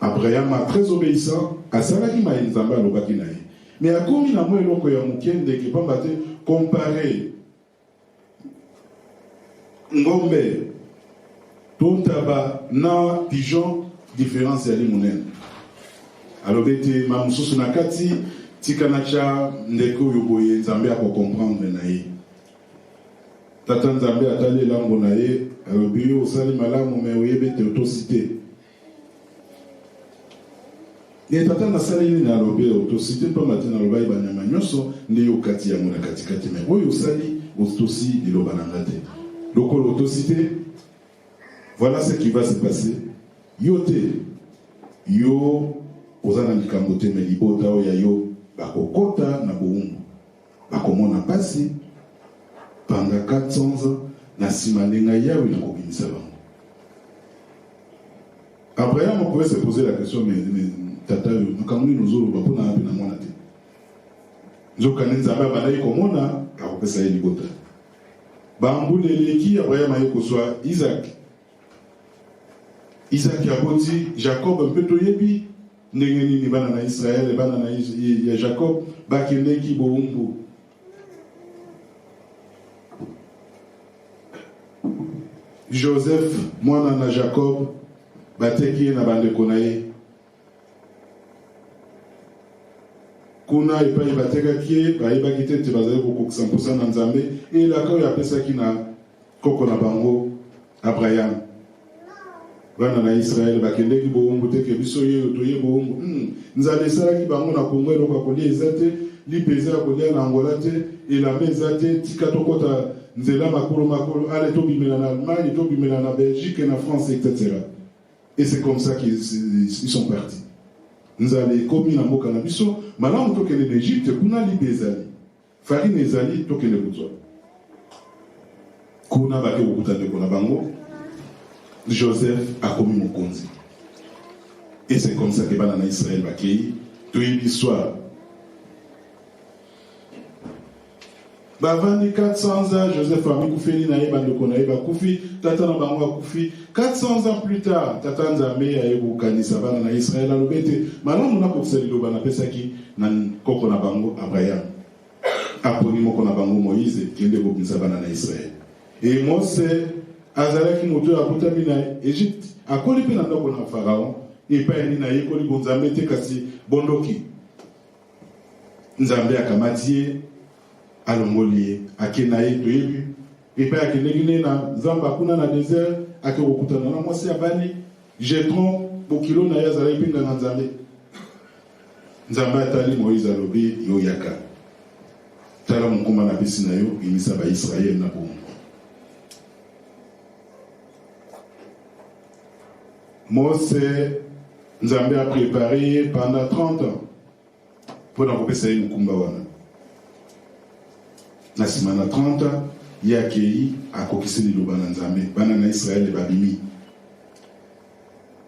Abraham a très obéissant, asalaki ma Nzambe alobaki na ye. Mais à komi na mo eloko ya mukende ke pamba te comparer ngombe tontaba na pigeon différence ya limonene. Alobete ma mususu na kati tikanacha ndeko yo boye Nzambe ako comprendre na ye. Tata Nzambe atali lango na ye alobi osali malamu me oyebete autocité. Et tata na sali ni na alobi autocité pa matina loba ibanyama nyonso nde yo kati ya mona kati kati me oyo sali autosi liloba na ngate. Loko l'autocité, voilà ce qui va se passer. Yo te yo ozana likambo te me libota oya yo bakokota na boumbu bakomona pasi panga 400 ans na sima ndenga yawe na kobimisa bango. Abraham pouvait se poser la question mais tata yo nakamuni nozolo bapona ape na mwana te. Nzoka Nzambe badai komona akopesa ye libota. Bambule leki Abraham aye kozwa Isaac. Isaac aboti Jacob mpeto yebi ndenge nini bana na Israël bana na ya Jacob bakendeki boumbu. Joseph mwana na Jacob bateki na bandeko na ye. Kuna epai batekaki ye bayebaki te ete bazali kokokisa mposa na Nzambe elaka oyo apesaki na koko na bango Abraham. bana na Israël bakendeki boumbu te ke biso yeyo toye boumbu nzale salaki bango na Kongo eloko kolia ezate lipeza kolia na Angola te elame ezate tika tokota nzela makolo ale tobimela na Allemagne tobimela na Belgique na France etc. Et c'est comme ça qu'ils sont partis. Nzale komi na mboka na biso malamu tokende d'Égypte kuna libezali farine ezali tokende kutwa kuna bake kokutande kuna bango Joseph a commis mon compte. Et c'est comme ça que Banana Israël va créer. Tout l'histoire. Bavandi 400 ans, Joseph a mis Koufeni Naïba de Konaïba Koufi, Tata Nabangwa Koufi. 400 ans plus tard, Tata Nzame a eu Kanisa Banana Israël à l'obété. Maintenant, on a pour celle de Banana Pesaki, Nan Koko Nabango Abraham. Aponi Moko Nabango Moïse, qui est de Banana Israël. Et moi, c'est. Azalaki moto akutambi na Egypte akoli pe na ndako na Pharaon epa ni na yekoli bonzambe te kasi bondoki nzambe akamati alongoli akena ye toyebi epa akenegine na zamba kuna na désert akokutana na mwasi abani jetron bokilo na yazala ipinga na nzambe nzambe atali Moïse alobi yo yaka tala mukuma na bisi na yo imisa ba Israël na bomo Mose Nzambe a préparé pendant 30 ans pour n'envoyer Mukumba wana. Na simana 30 ans, il y a accueilli à kokisi liloba na Nzambe, bana na Israël babimi.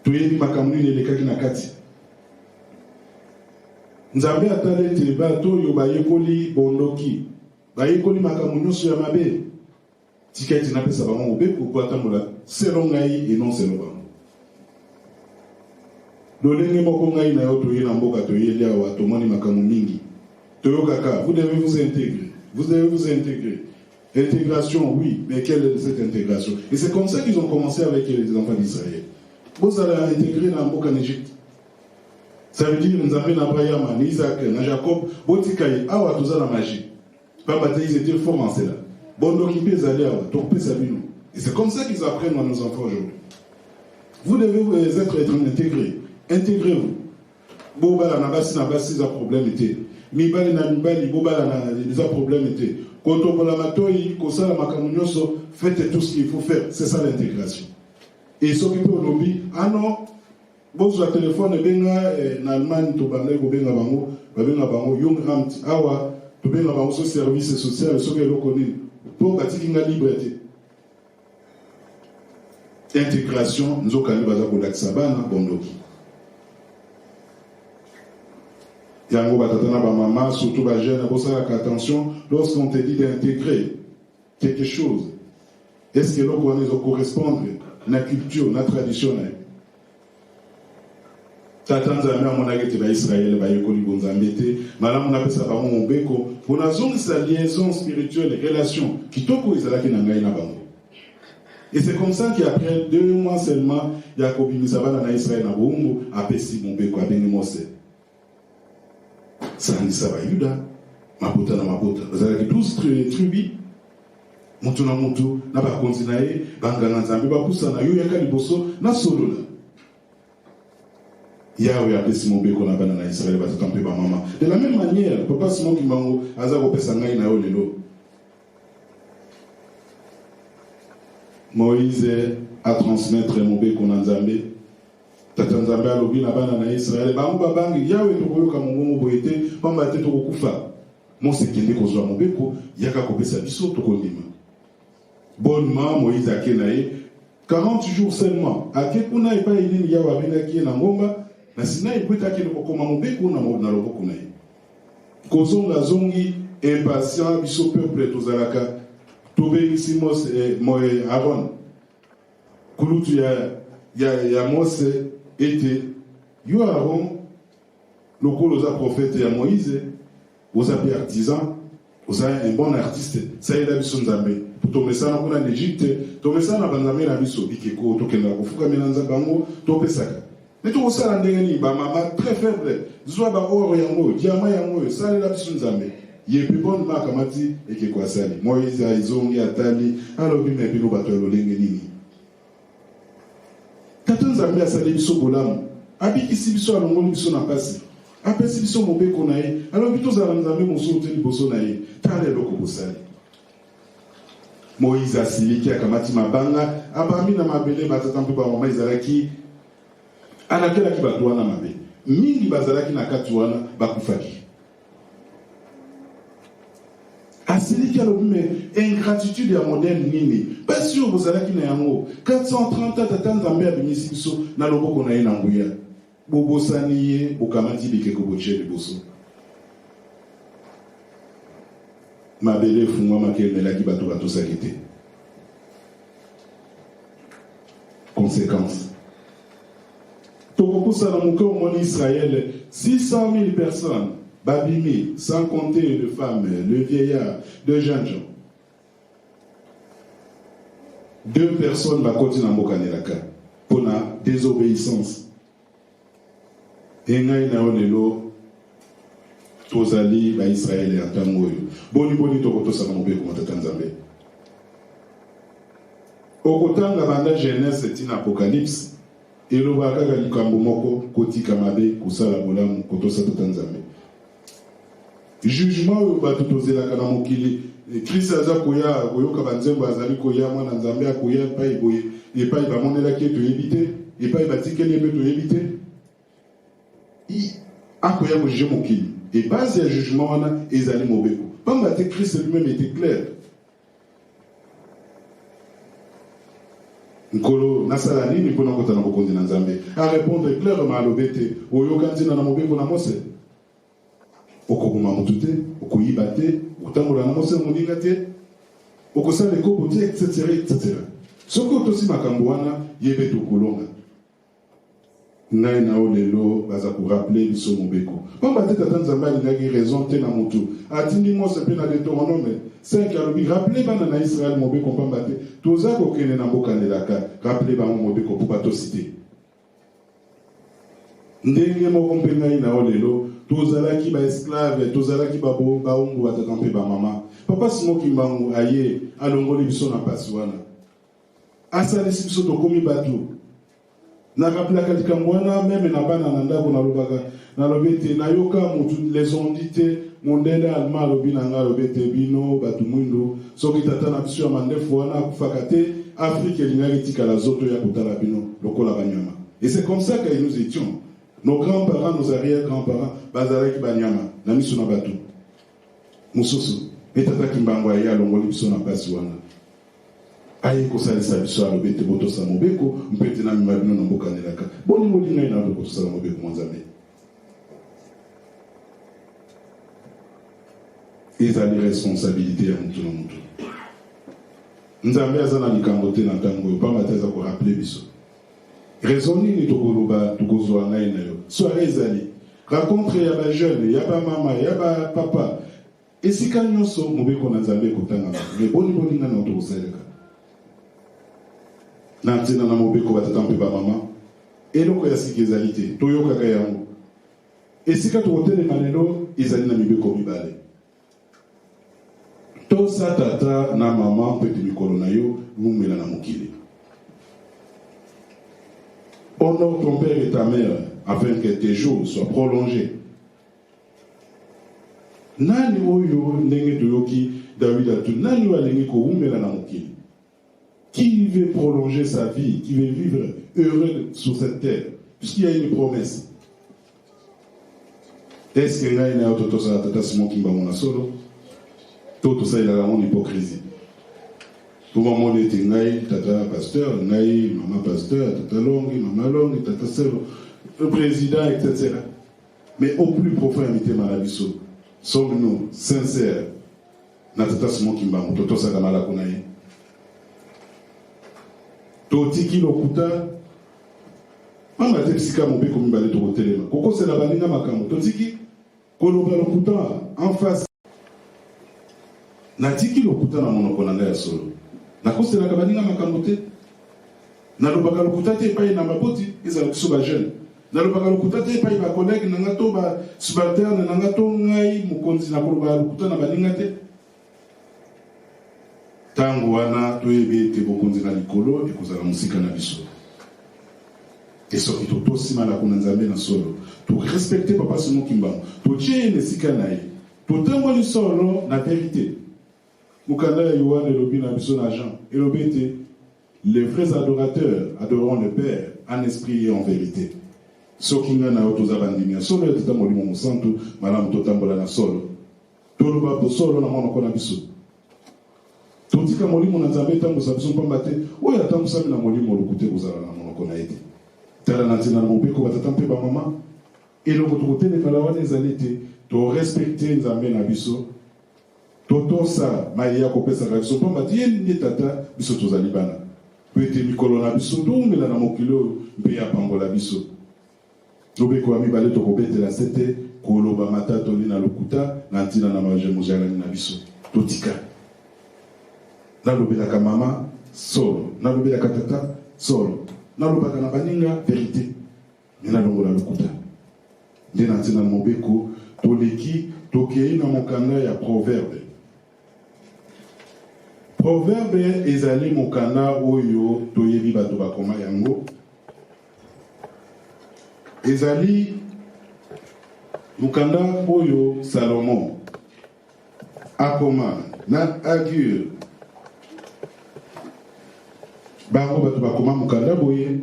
Tuyebi makamuni ne lekaki na kati. Nzambe atale te bato yo bayekoli bondoki. Bayekoli makamuni so ya mabe. Tiketi na pesa bango be pour atambola selon ngai et non selon bango. Dolenge moko ngai na yo toye na mboka toye lia wa tomoni makamu mingi. Toyo kaka, vous devez vous intégrer. Vous devez vous intégrer. Intégration, oui, mais quelle est cette intégration? Et c'est comme ça qu'ils ont commencé avec les enfants d'Israël. Vous allez intégrer dans mboka en Égypte. Ça veut dire nous avons Abraham, Isaac, Jacob, Botikai, awa toza la magie. Papa ils étaient forts en cela. Bon donc ils peuvent aller à Tokpe Sabino. Et c'est comme ça qu'ils apprennent à nos enfants aujourd'hui. Vous devez être intégrés. Intégrez-vous. Bobala na basi za problème était. Mibali na mibali bobala na za problème était. Kotobola matoi kosala makamunyoso, faites tout ce qu'il faut faire. C'est ça l'intégration. Et s'occuper au lobby, ah non, bozo téléphone benga na Allemagne to bandai ko benga bango young amt awa to benga bango so service social so ke lokoni pour batiki nga liberté. Intégration nzokali baza ko lakisa bana bondoki. Yango batatana ba mama surtout ba jeune abosala attention lorsqu'on te dit d'intégrer quelque chose. Est-ce que l'on connaît correspondre à la culture, à la tradition? Tatanza mea monagete ba Israël ba yekoli bonzambete malamu na pesa bango mbeko pona zongi sa liaison spirituelle relation kitoko ezalaki na ngai na bango. Et c'est comme ça qu'après 2 mois seulement Yakobi misabana na Israël na bongo apesi mbeko abeni Mose. Sangisa ba Yuda mapota na mapota bazalaki 12 tribus mutu na mutu na bakonzi na ye banganga nzambe bapusa na yo yaka liboso na solola Yahweh a pesi mobeko na bana na Israël batatampe ba mama. De la même manière, papa Simon Kimbango aza ko pesa ngai na yo lelo. Moïse a transmettre mobeko na Nzambe. Tata Nzambe alobi na bana na Israël bango babangi Yahweh to koyoka mongongo boyete pamba te to kokufa. Mose kende kozwa mobeko yaka ko pesa biso to kondima. Bonnement Moïse akenaye 40 jours seulement. Akekuna epa ilini Yahweh abengaki na ngomba. Na Sinaï bweta ke lokoma mobeko na loboko na ye. Kozonga zongi impatient biso peuple tozalaka tobengisi Mose Moïse Aaron. Kulutu ya Mose était yo Aaron lokolo za prophète ya Moïse oza pe artisan oza un bon artiste ça ila biso Nzambe tomesana kuna en Égypte tomesana banzambe na biso bikeko tokenda kofuka menanza bango topesaka. Mais tout ça, c'est maman très faible. Soit or yango, diamant yango, ça la biso Nzambe. Il est plus bon ma kamati et que quoi ça. Moïse a izongi atali, alors bi me bilo bato lolenge nini. tata nzambe asali biso bolamu abikisi biso alongoli biso na pasi apesi biso mobeko na ye alobi tozala nzambe mosusu te liboso na ye tala eloko bosali. Moïse asiliki akamati mabanga abami na mabele batata mpe bamama ezalaki alakelaki bato wana mabe mingi bazalaki na kati wana bakufaki. Asiliki alobi me ingratitude ya modele nini basi oyo bozalaki na yango 430 tata nzambe abimisi biso na loboko na ye na nguya bobosani ye bokamati bikeko botie liboso. Mabele efungwamaki emelaki bato batosaki te. Conséquence tokokusa na moke omoni Israël 600 000 personnes babimi sans compter les femmes, le vieillard, de jeunes gens. 2 personnes bakoti na mboka nelaka pour la désobéissance. Et ngai na olelo tozali ba Israël ya tango yo. Boni tokotosa na mobeko matata nzambe. Okotanga banda Genèse tina Apocalypse elobaka kaka likambo moko kotika mabe kosala bolamu kotosa tata nzambe. Jugement oyo bato tozelaka na mokili Christ aza koya koyoka banzembo azali koya mwana nzambe akoya epai boye epai bamonelaki toyebi te epai batikeli ebe toyebi te akoya kojuge mokili et base ya jugement wana ezali mobeko pamba te Christ lui-même était clair. Nkolo nasala nini mpona kota na bokonzi na nzambe a répondre clairement alobi te oyoka ntina na mobeko na Mose okoboma motu te okoyiba te okotambola na Mose moninga te okosala ekobo te etc. Soki otosi makambo wana yebe tokolonga ngai na olelo baza korapele biso mobeko pamba te tata nzambe alingaki raison te na motu atindi Mose mpe na Deutéronome 5 alobi rappele bana na Israel mobeko pamba te toza kokende na mboka nelaka rappele bango mobeko mpo batosi te. Ndenge moko mpe ngai na olelo tozalaki ba esclave tozalaki baongo batata mpe bamama papa Simoki Mbangu aye alongoli biso na pasi wana asalisi biso tokomi bato na rappelaka likambo wana meme na bana na ndako nalobi te nayoka motu les ondi te mondele alma alobi na nga alobi te bino bato mwindo soki tata na biso ya mandefu wana akufaka te Afrique elingaki tikala zoto ya kotala bino lokola banyama. Et c'est comme ça que nous étions. Nos grands-parents, nos arrière-grands-parents, bazalaki banyama na miso na bato mosusu etata kimbango aye alongoli biso na pasi wana aye kosalisa biso alobi te botosa mobeko mpete na mima bino na mboka nelaka bolingo ngai na botosala mobeko mwa nzambe ezali responsabilité ya motu na motu. Nzambe aza na likambo te na ntango oyo pamba te aza korapele biso raison nini tokoloba tokozwa ngai na yo soirée ezali rencontre ya bajeune ya bamama ya bapapa esika nyonso mobeko na nzambe ekotangama me boni nga na tokosaleka na ntina na mobeko batata mpe bamama eloko ya sika ezali te toyokaka yango esika tokotelema lelo ezali na mibeko mibale tosa tata na mama mpete mikolo na yo lumela na mokili. Honore ton père et ta mère afin que tes jours soient prolongés. Nani oyo ndenge toyoki David atu nani walengi ko umela na mokili. Qui veut prolonger sa vie, qui veut vivre heureux sur cette terre, puisqu'il y a une promesse. Est-ce que ngai na toto sa tata Simoki Mbangu na solo? Toto sa ila mon hypocrisie. Pour moi, on était ngai, tata pasteur, ngai, maman pasteur, tata longue, maman longue, tata sœur, le président, etc. Mais au plus profond, invité Malabiso, sommes-nous sincères? Natata Simoki Mbangu, toto sa kamala kunaye. Totiki lokuta, mama te psika mobeko mibale to kotelema. Koko c'est la baninga makambo. Totiki koloba lokuta en face. Natiki lokuta na monoko na ngai ya solo. Nakosela kabaninga makambo te. Nalobaka lokuta te epai na maboti ezala biso ba jeune. Nalobaka lokuta te epai ba collègue nanga to ba subalterne nanga to ngai mokonzi na koloba lokuta na baninga te. Tango wana toyebi ete bokonzi na likolo ekozala mosika na biso. Et ce qui est aussi mal à Kunanzambe dans solo. Pour respecter Papa Simo Kimbangu. Pour dire ne sikanaï. Pour t'envoyer solo la vérité. Mukanda Yohan et Lobi na biso agent. Et l'obété. Les vrais adorateurs adoreront le Père en esprit et en vérité. Sokinga na otoza bandimia. Solo ya tata molimo musantu. Malamu totambola na solo. Tolo ba solo na mwana kona biso. Totika molimo na Nzambe tango sa biso pamba te. Oya tango sami na molimo lokute kozala na mwana kona ete. Tala na ntina na mobeko batata mpe ba mama. Eloko tokoteleka wana ezali te to respecter Nzambe na biso. Totosa maya kopesaka biso pamba te ye nde tata biso tozali bana. Pete mikolo na biso toumela na mokilo mpe ya pambola biso. Lobeko ya mibale tokobetela sete koloba mata toli na lokuta na ntina na maje mojalani na biso. Totika. Nalobelaka mama solo. Nalobelaka tata solo. Nalobaka na baninga vérité. Mena longola lokuta. Nde na ntina na mobeko toleki tokei na mokanda ya proverbe. Proverbe ezali mokanda oyo toyebi bato bakoma yango. Ezali mokanda oyo Salomon akoma na Agur. Bango bato bakoma mokanda boye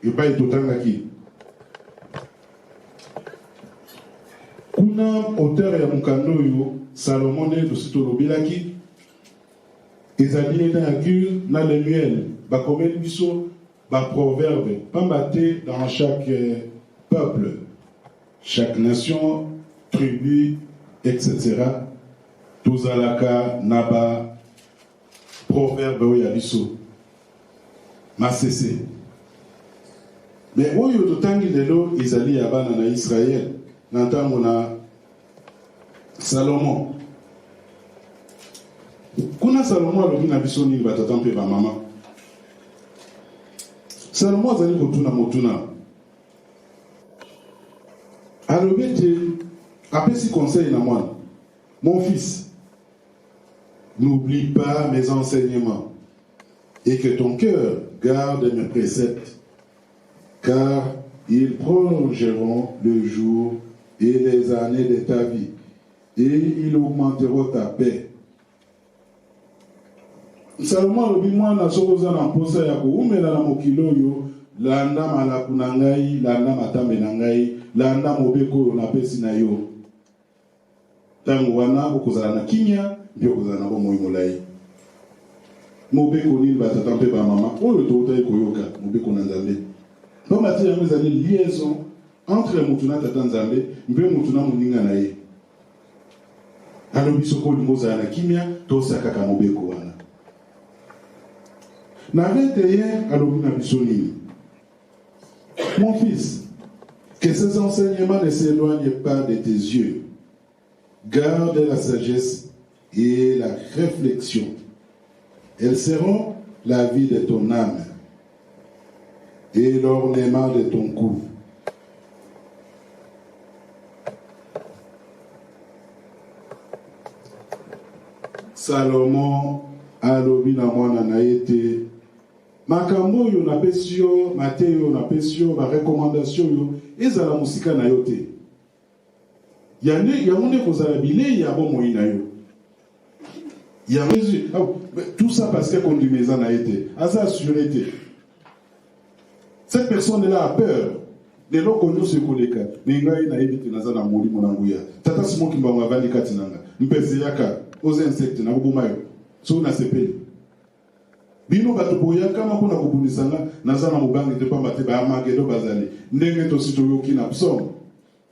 epai totangaki. Kuna auteur ya mokanda oyo Salomon nde tositolobelaki. Ezali na Agur na Lemuel bakomeli biso ba proverbe pambaté dans chaque peuple, chaque nation, tribu, etc. Tozalaka naba proverbe oyo ya biso masese. Mais oyo totangi lelo ezali ya bana na Israël na ntango na Salomon. Kuna Salomon alobi na biso nini batata mpe ba mama. Salomon azali kotuna motuna. Alobi te apesi conseil na mwana. Mon fils, n'oublie pas mes enseignements et que ton cœur garde mes préceptes, car ils prolongeront le jour et les années de ta vie, et ils augmenteront ta paix. Salomon alobi mwana sokoza na mposa ya koumela na mokilo yo landa malaku na ngai, landa matambe na ngai, landa mobeko na pesi na yo. Tango wana okozala na kimia, mbi okozala na bomoi molai. Mobeko nini batata mpe ba mama oyo toutai koyoka mobeko na Nzambe. Pamba te yango ezali liaison entre mutu na tata Nzambe mpe mutu na moninga na ye. Alobi soko olingo ozala na kimia tosakaka mobeko wana. N'arrête hier à l'obinabisoni. Mon fils, que ces enseignements ne s'éloignent pas de tes yeux. Garde la sagesse et la réflexion. Elles seront la vie de ton âme et l'ornement de ton cou. Salomon alobi na mwana na ete makambo yo na pesio Mateo na pesio ba recommandation yo ezala musika na yo te yango kozala bilei ya bomoi na yo ya Jésus. Tout ça parce que conduisant na ete asa assuré te. Cette personne là a peur de l'okonyo se koleka mais ngai na ebite nazana molimo na nguya tata Simo Kimbangu avali katinanga mpese yaka aux insectes na bomayo so na sepeli bino bato boya kama kuna kubunisanga nazana mubangi te pamba te ba magedo bazali ndenge to sitoyoki na psaume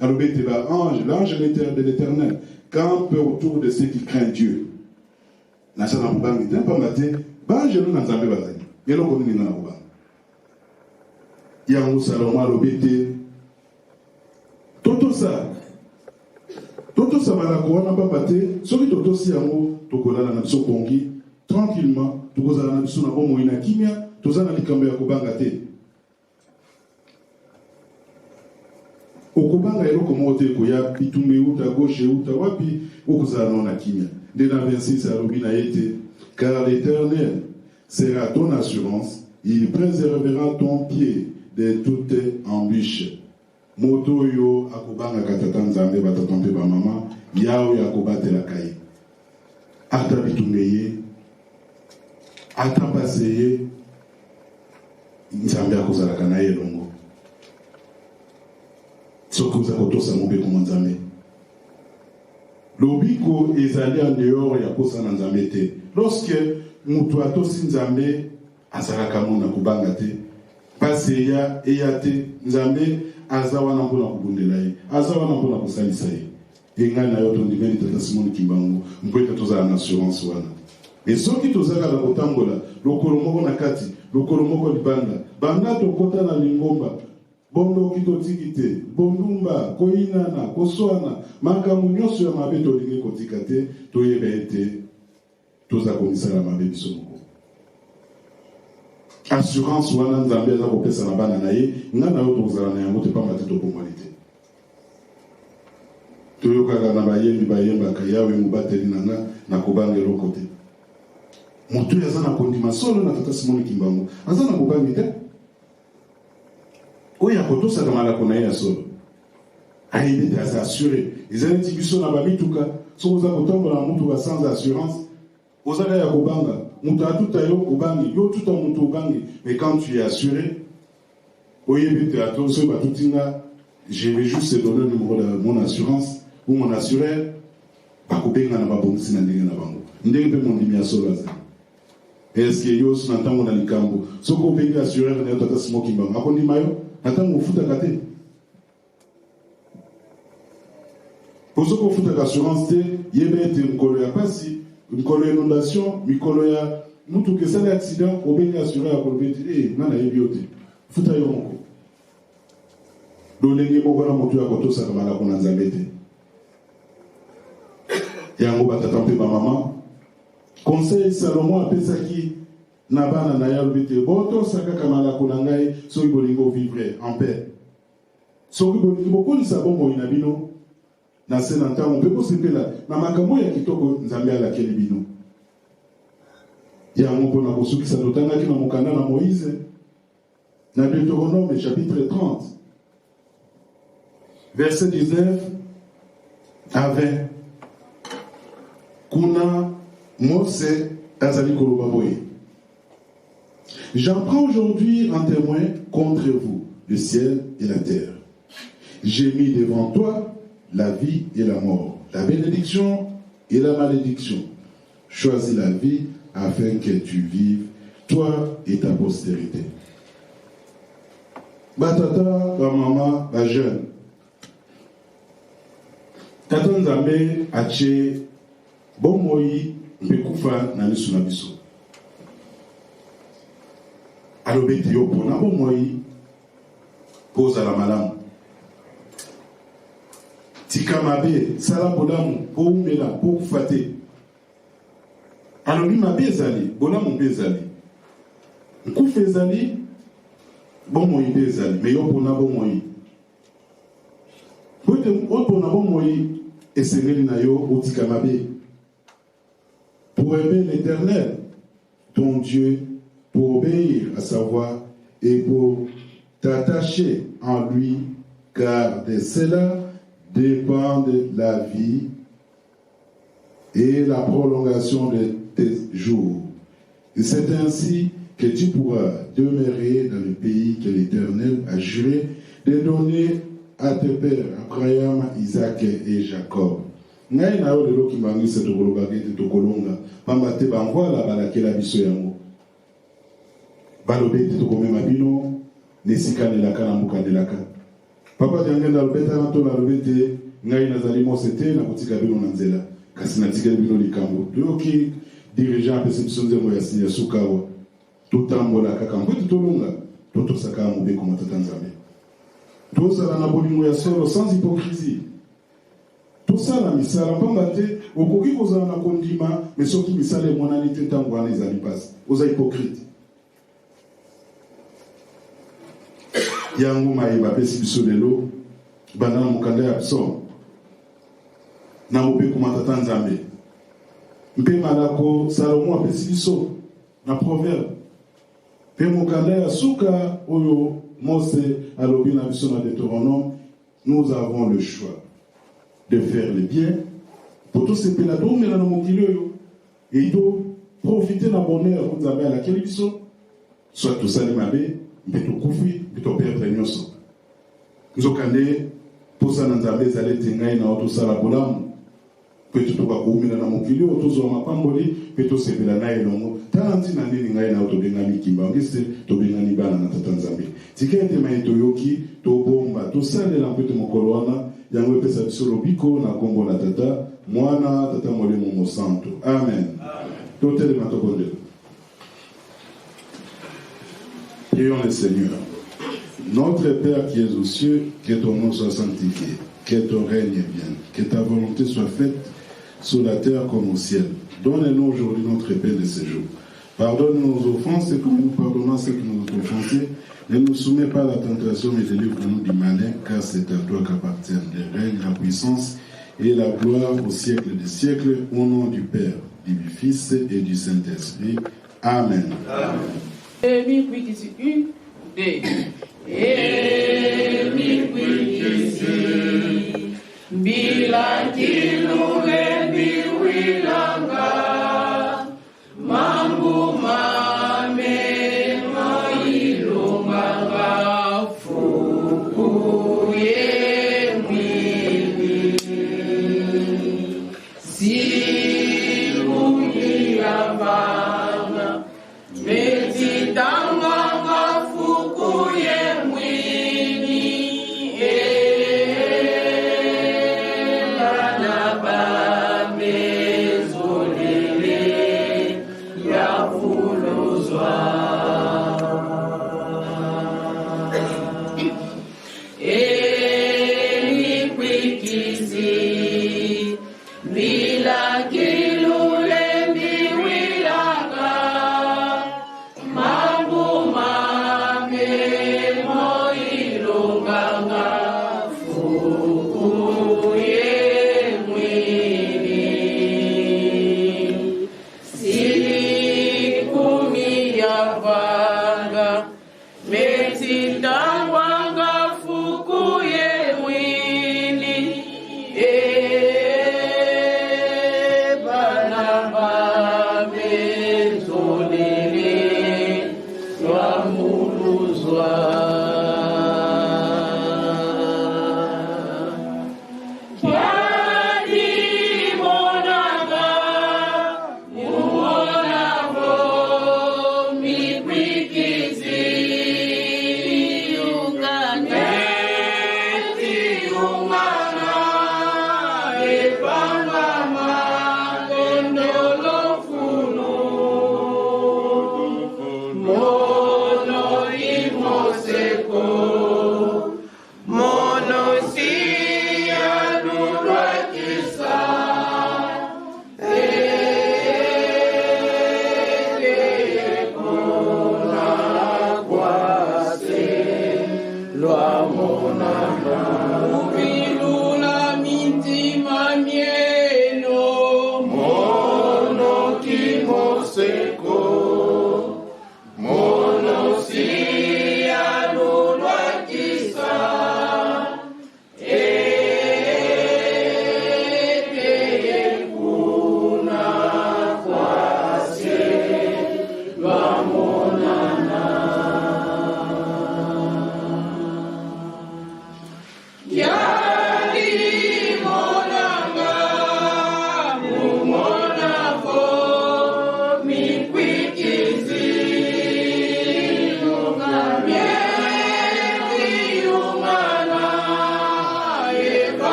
alobete ba ange l'ange de l'Éternel campe autour de ceux qui craignent Dieu nazana mubangi te pamba te ba ange na Nzambe bazali yelo ko ninga na mubangi yango Salomon alobete toto sa malako wana pamba te soki totosi yango tokolala na biso kongi tranquillement tokozala na biso na bomoi na kimia tozala na likambo ya kobanga te okobanga eloko moko te koya bitumba euta gauche euta wapi okozala na kimia nde na 26 alobi na ye te car l'Éternel sera ton assurance, il préservera ton pied de toute embûche. Moto yo akobanga katata nzambe batatompe ba mama yao yakobatela kai. Ata bitumeye ata baseye nzambe akozalaka na ye longo. Soki oza kotosa mobe koma nzambe. Lobiko ezali en dehors ya kosala nzambe te. Lorsque mutu atosi nzambe azalaka mona kobanga te. Pase ya eya te nzambe aza wana mpona kobundela ye. Aza wana mpona kosalisa ye. Engai na yo tondimeli tata Simon Kimbangu mpo tozala na assurance wana. Et soki tozaka na kotambola lokolo moko na kati lokolo moko libanda banda tokota na lingomba bondo kitotiki te bondumba koinana koswana makambo nyonso ya mabe tolingi kotika te toyeba ete toza komisala mabe biso moko. Assurance wana nzambe aza kopesa na bana na ye nga na yo tozala na yango te pamba te tobongwani te. Toyokaka na bayembi bayembaka yawe mobateli na nga na kobanga eloko te. Moto yaza na kondima solo na tata Simon Kimbangu aza na kobangi te. Oya kotosaka malako na ye ya solo ayebi te aza assuré ezali ti biso na bamituka soki oza kotambola na mutuka sans assurance ozaka ya kobanga moto atuta yo obangi yo tuta moto obangi. Mais quand tu es assuré oyebi te ato soki batutinga je vais juste donner le numéro de mon assurance ou mon assureur bakobenga na babongisi na ndenge na bango ndenge mpe mondimi ya solo azali. Est-ce que yo so na ntango na likambo soki obengi assureur na yo tata Simon Kimbangu akondima yo na ntango ofutaka te. Po soki ofutaka assurance te yeba ete mikolo ya pasi mikolo ya inondation mikolo ya mutuka esali accident obengi assureur akolobi ete nga nayebi yo te futa yo moko. Lolenge moko na moto ya kotosaka malako na nzambe te. Yango batata mpe bamama conseil Salomon apesaki na bana na ye alobi te botosaka kaka malako na ngai soki bolingi vivre en paix. Soki bolingi bokolisa bomoi na bino na se na ntango mpe bosepela na makambo ya kitoko nzambe alakeli bino. Yango mpona kosukisa totangaki na mokanda na Moïse na Deutéronome chapitre 30 verset 19 à 20. Kuna Mose azali koloba boye. J'en prends aujourd'hui en témoin contre vous le ciel et la terre. J'ai mis devant toi la vie et la mort, la bénédiction et la malédiction. Choisis la vie afin que tu vives, toi et ta postérité. Batata, ba mama, ba jeune. Tata Nzambe ache bomoi mbekufa na miso na biso. Alobeti yo pona bomoi poza la malamu. Tika mabe sala bolamu po umela po kufate. Alobi mabe ezali bolamu bezali. Nkufa ezali bomoi bezali me yo pona bomoi. Pote opona bomoi esengeli na yo otika mabe. Pour aimer l'Éternel, ton Dieu, pour obéir à sa voix et pour t'attacher en lui, car de cela dépendent la vie et la prolongation de tes jours. Et c'est ainsi que tu pourras demeurer dans le pays que l'Éternel a juré de donner à tes pères, Abraham, Isaac et Jacob. Ngai na yo lelo Kimbangu se tokolobaki te tokolonga pamba te bangwala balakela biso yango balobi te tokomema bino nesikanelaka na mokanelaka papa diangenda lobeta na to nalobi te ngai nazali mose te na kotika bino na nzela kasi natikeli bino likambo toyoki dirigeant apesi biso nzembo ya sukawa totambola kaka mpo ete tolonga totosaka mobeko matata nzambe tozala na bolingo ya solo sans hypocrisie. Tout ça la misala pamba te okoki kozala na kondima mais soki misala emonani te ntango wana ezali pasi oza hypocrite. Yango mayeba apesi biso lelo banda na mokanda ya psaume na mobeko matata nzambe mpe malako Salomo apesi biso na proverbe Pe mokanda ya suka oyo Mose alobi na biso na Deutéronome, nous avons le choix de faire le bien pour tous ces pélato mais na mokili oyo et il doit profiter na bonheur ko nzambe ala keli biso soit tout ça mabe mbeto kufi mbeto perdre nyonso nzokande posa na nzambe ezali tingai na oto sala bolamu pe tutoka kuumina na mokili oyo tozwa mapamboli pe tosepela na elongo tala ntina nini ngai na tobengani kimba ngese tobengani bana na tata nzambe tika ete mai toyoki tobomba tosalela mpe mokolo wana yango epesa biso lobiko na kombo na tata mwana tata molimo mosanto amen totelema tokondela. Prions le Seigneur. Notre Père qui es aux cieux, que ton nom soit sanctifié, que ton règne vienne, que ta volonté soit faite sur la terre comme au ciel. Donne-nous aujourd'hui notre pain de ce jour. Pardonne nos offenses et comme nous pardonnons ceux qui nous ont offensés. Ne nous soumets pas à la tentation, mais délivre-nous du malin, car c'est à toi qu'appartiennent le règne, la puissance et la gloire au siècle des siècles, au nom du Père, du Fils et du Saint-Esprit. Amen.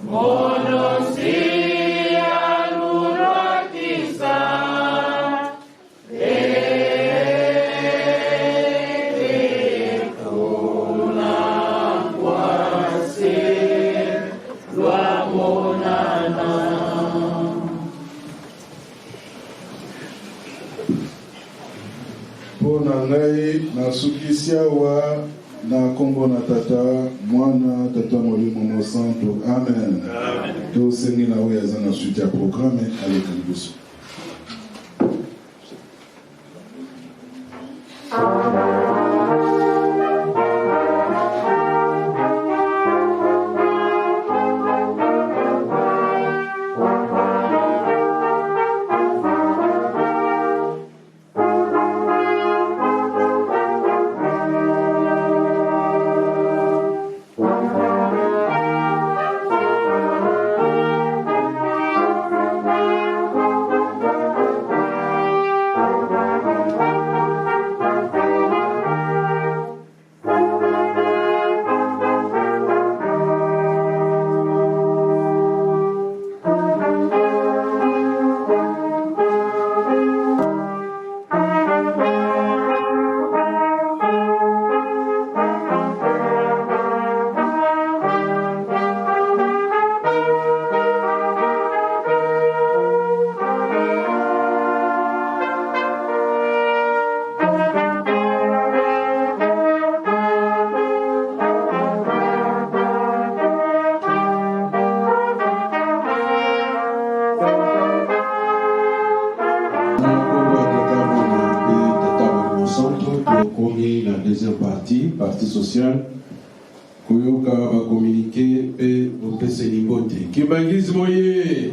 Mono si aluro
mpo na ngai nasukisi awa na kombo na tata mwana tata molimo mosanto amen tosengi na oyo aza na suite ya programme aleka liboso.
Parti social koyoka ba communiquer pe opese limbote Kimbangizi moye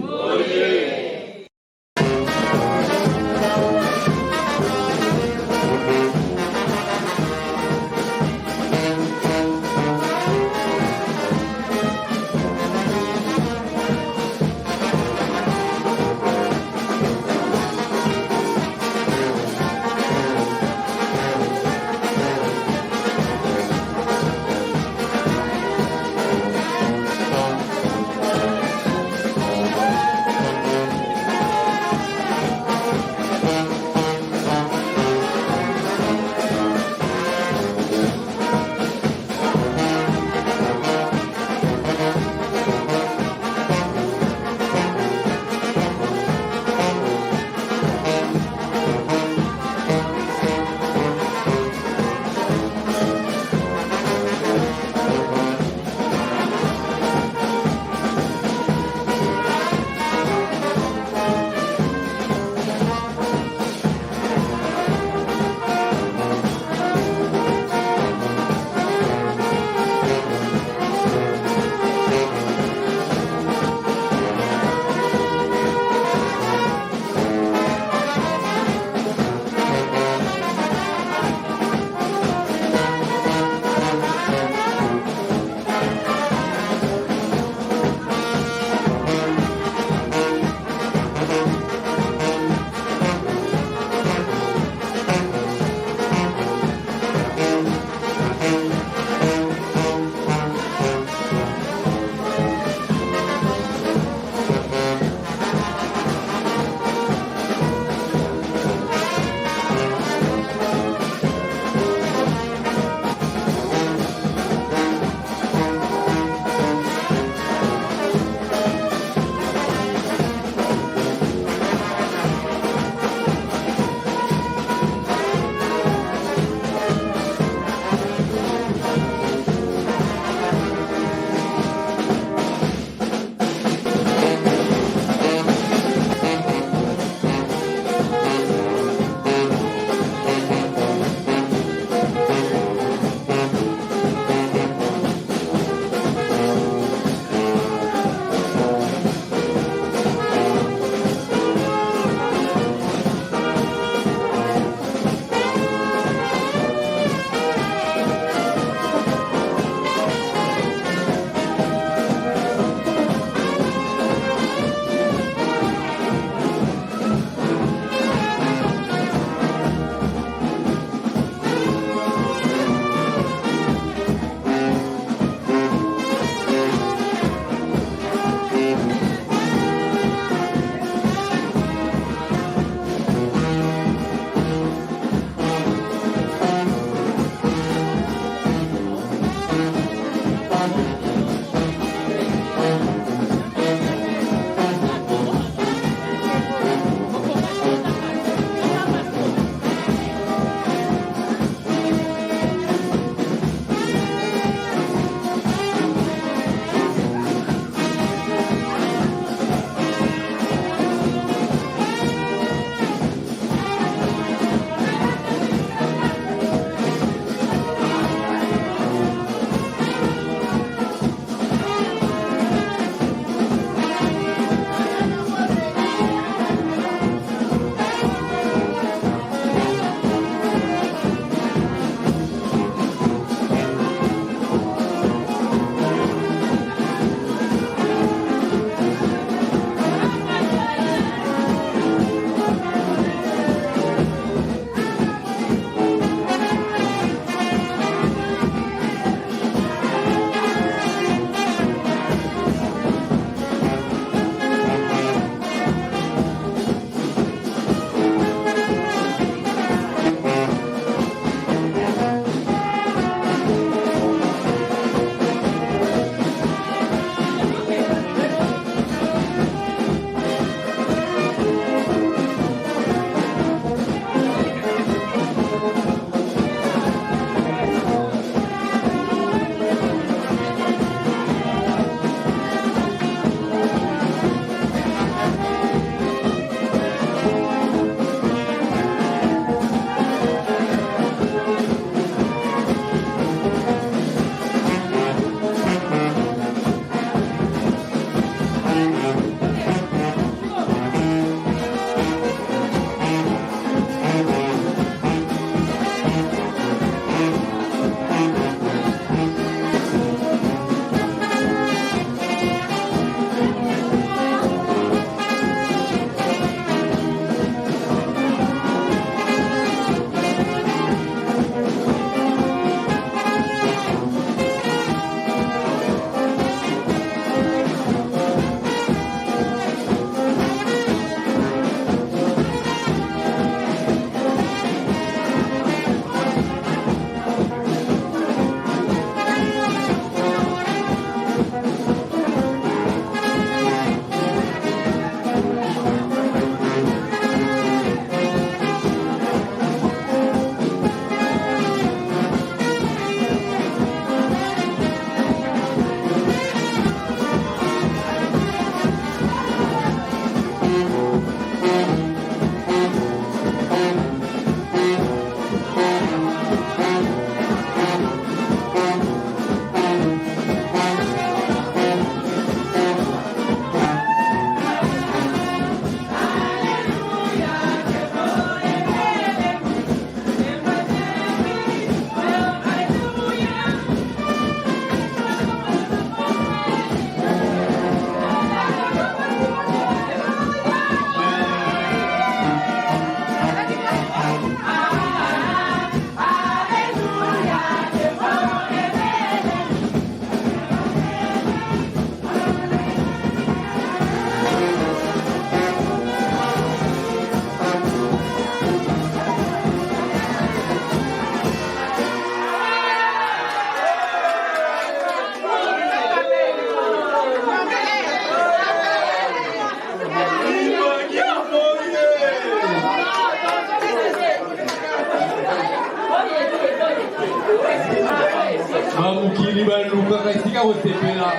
libaluka esika kosepela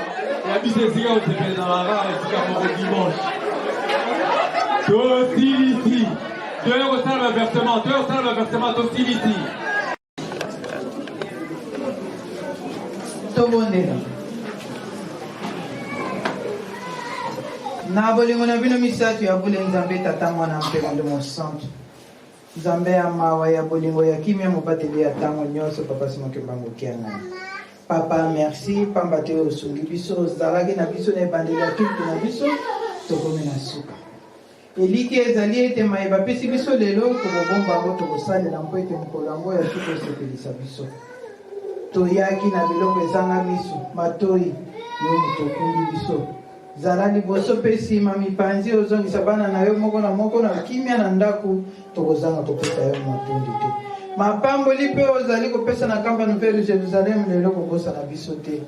ya biso esika kosepela na barare esika moko dimanche tosilisi toye kosala baversement tosilisi
tobondela na bolingo na bino misato ya bule nzambe tata mwana mpe molimo santo nzambe ya mawa ya bolingo ya kimia mobateli ya ntango nyonso papa simoki bangoki ya ngai papa merci pamba te osungi biso ozalaki na biso na ebandeli ya kiltu na biso tokomi na suka eliki ezali ete mayeba apesi biso lelo tokobomba yango tokosalela mpo ete mokolo yango ya suka osepelisa biso toyaki na biloko ezanga miso matoi yo moto okumbi biso zala liboso mpe nsima mipanzi ozongisa bana na yo moko na moko na kimia na ndako tokozanga kopesa yo matondi te mapamboli mpe ozali kopesa na kamba nouvelle Jerusalem lelo kobosa na biso te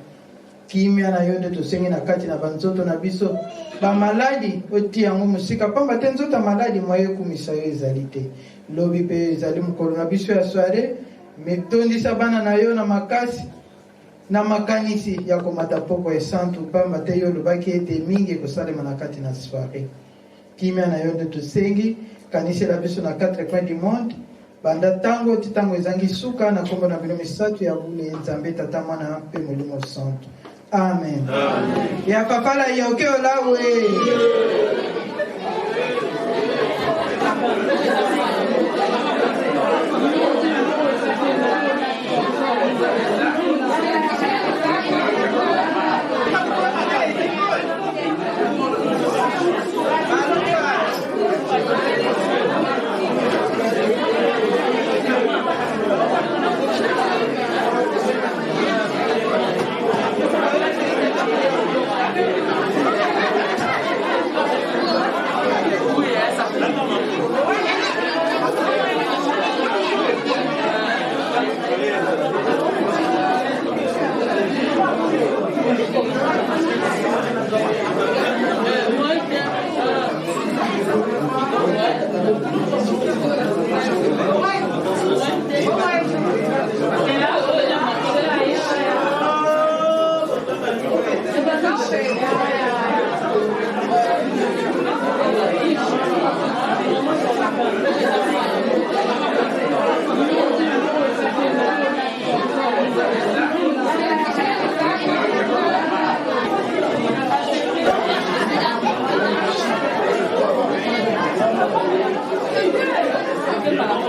kimia na yo nde tosengi na kati na banzoto na biso bamaladi otia yango mosika pamba te nzoto ya maladi mwaye ekumisa yo ezali te lobi mpe ezali mokolo na biso ya soare metondisa bana na yo na makasi na makanisi ya komata poko ya santu pamba te yo olobaki ete mingi ekosalema na kati na soare kimia na yo nde tosengi kanisela biso na 4 coins du monde banda tango ti tango ezangi suka na kombo na bino misato ya bule nzambe tata mwana mpe molimo santo amen, amen. Ya papala yoke olawe
Thank you.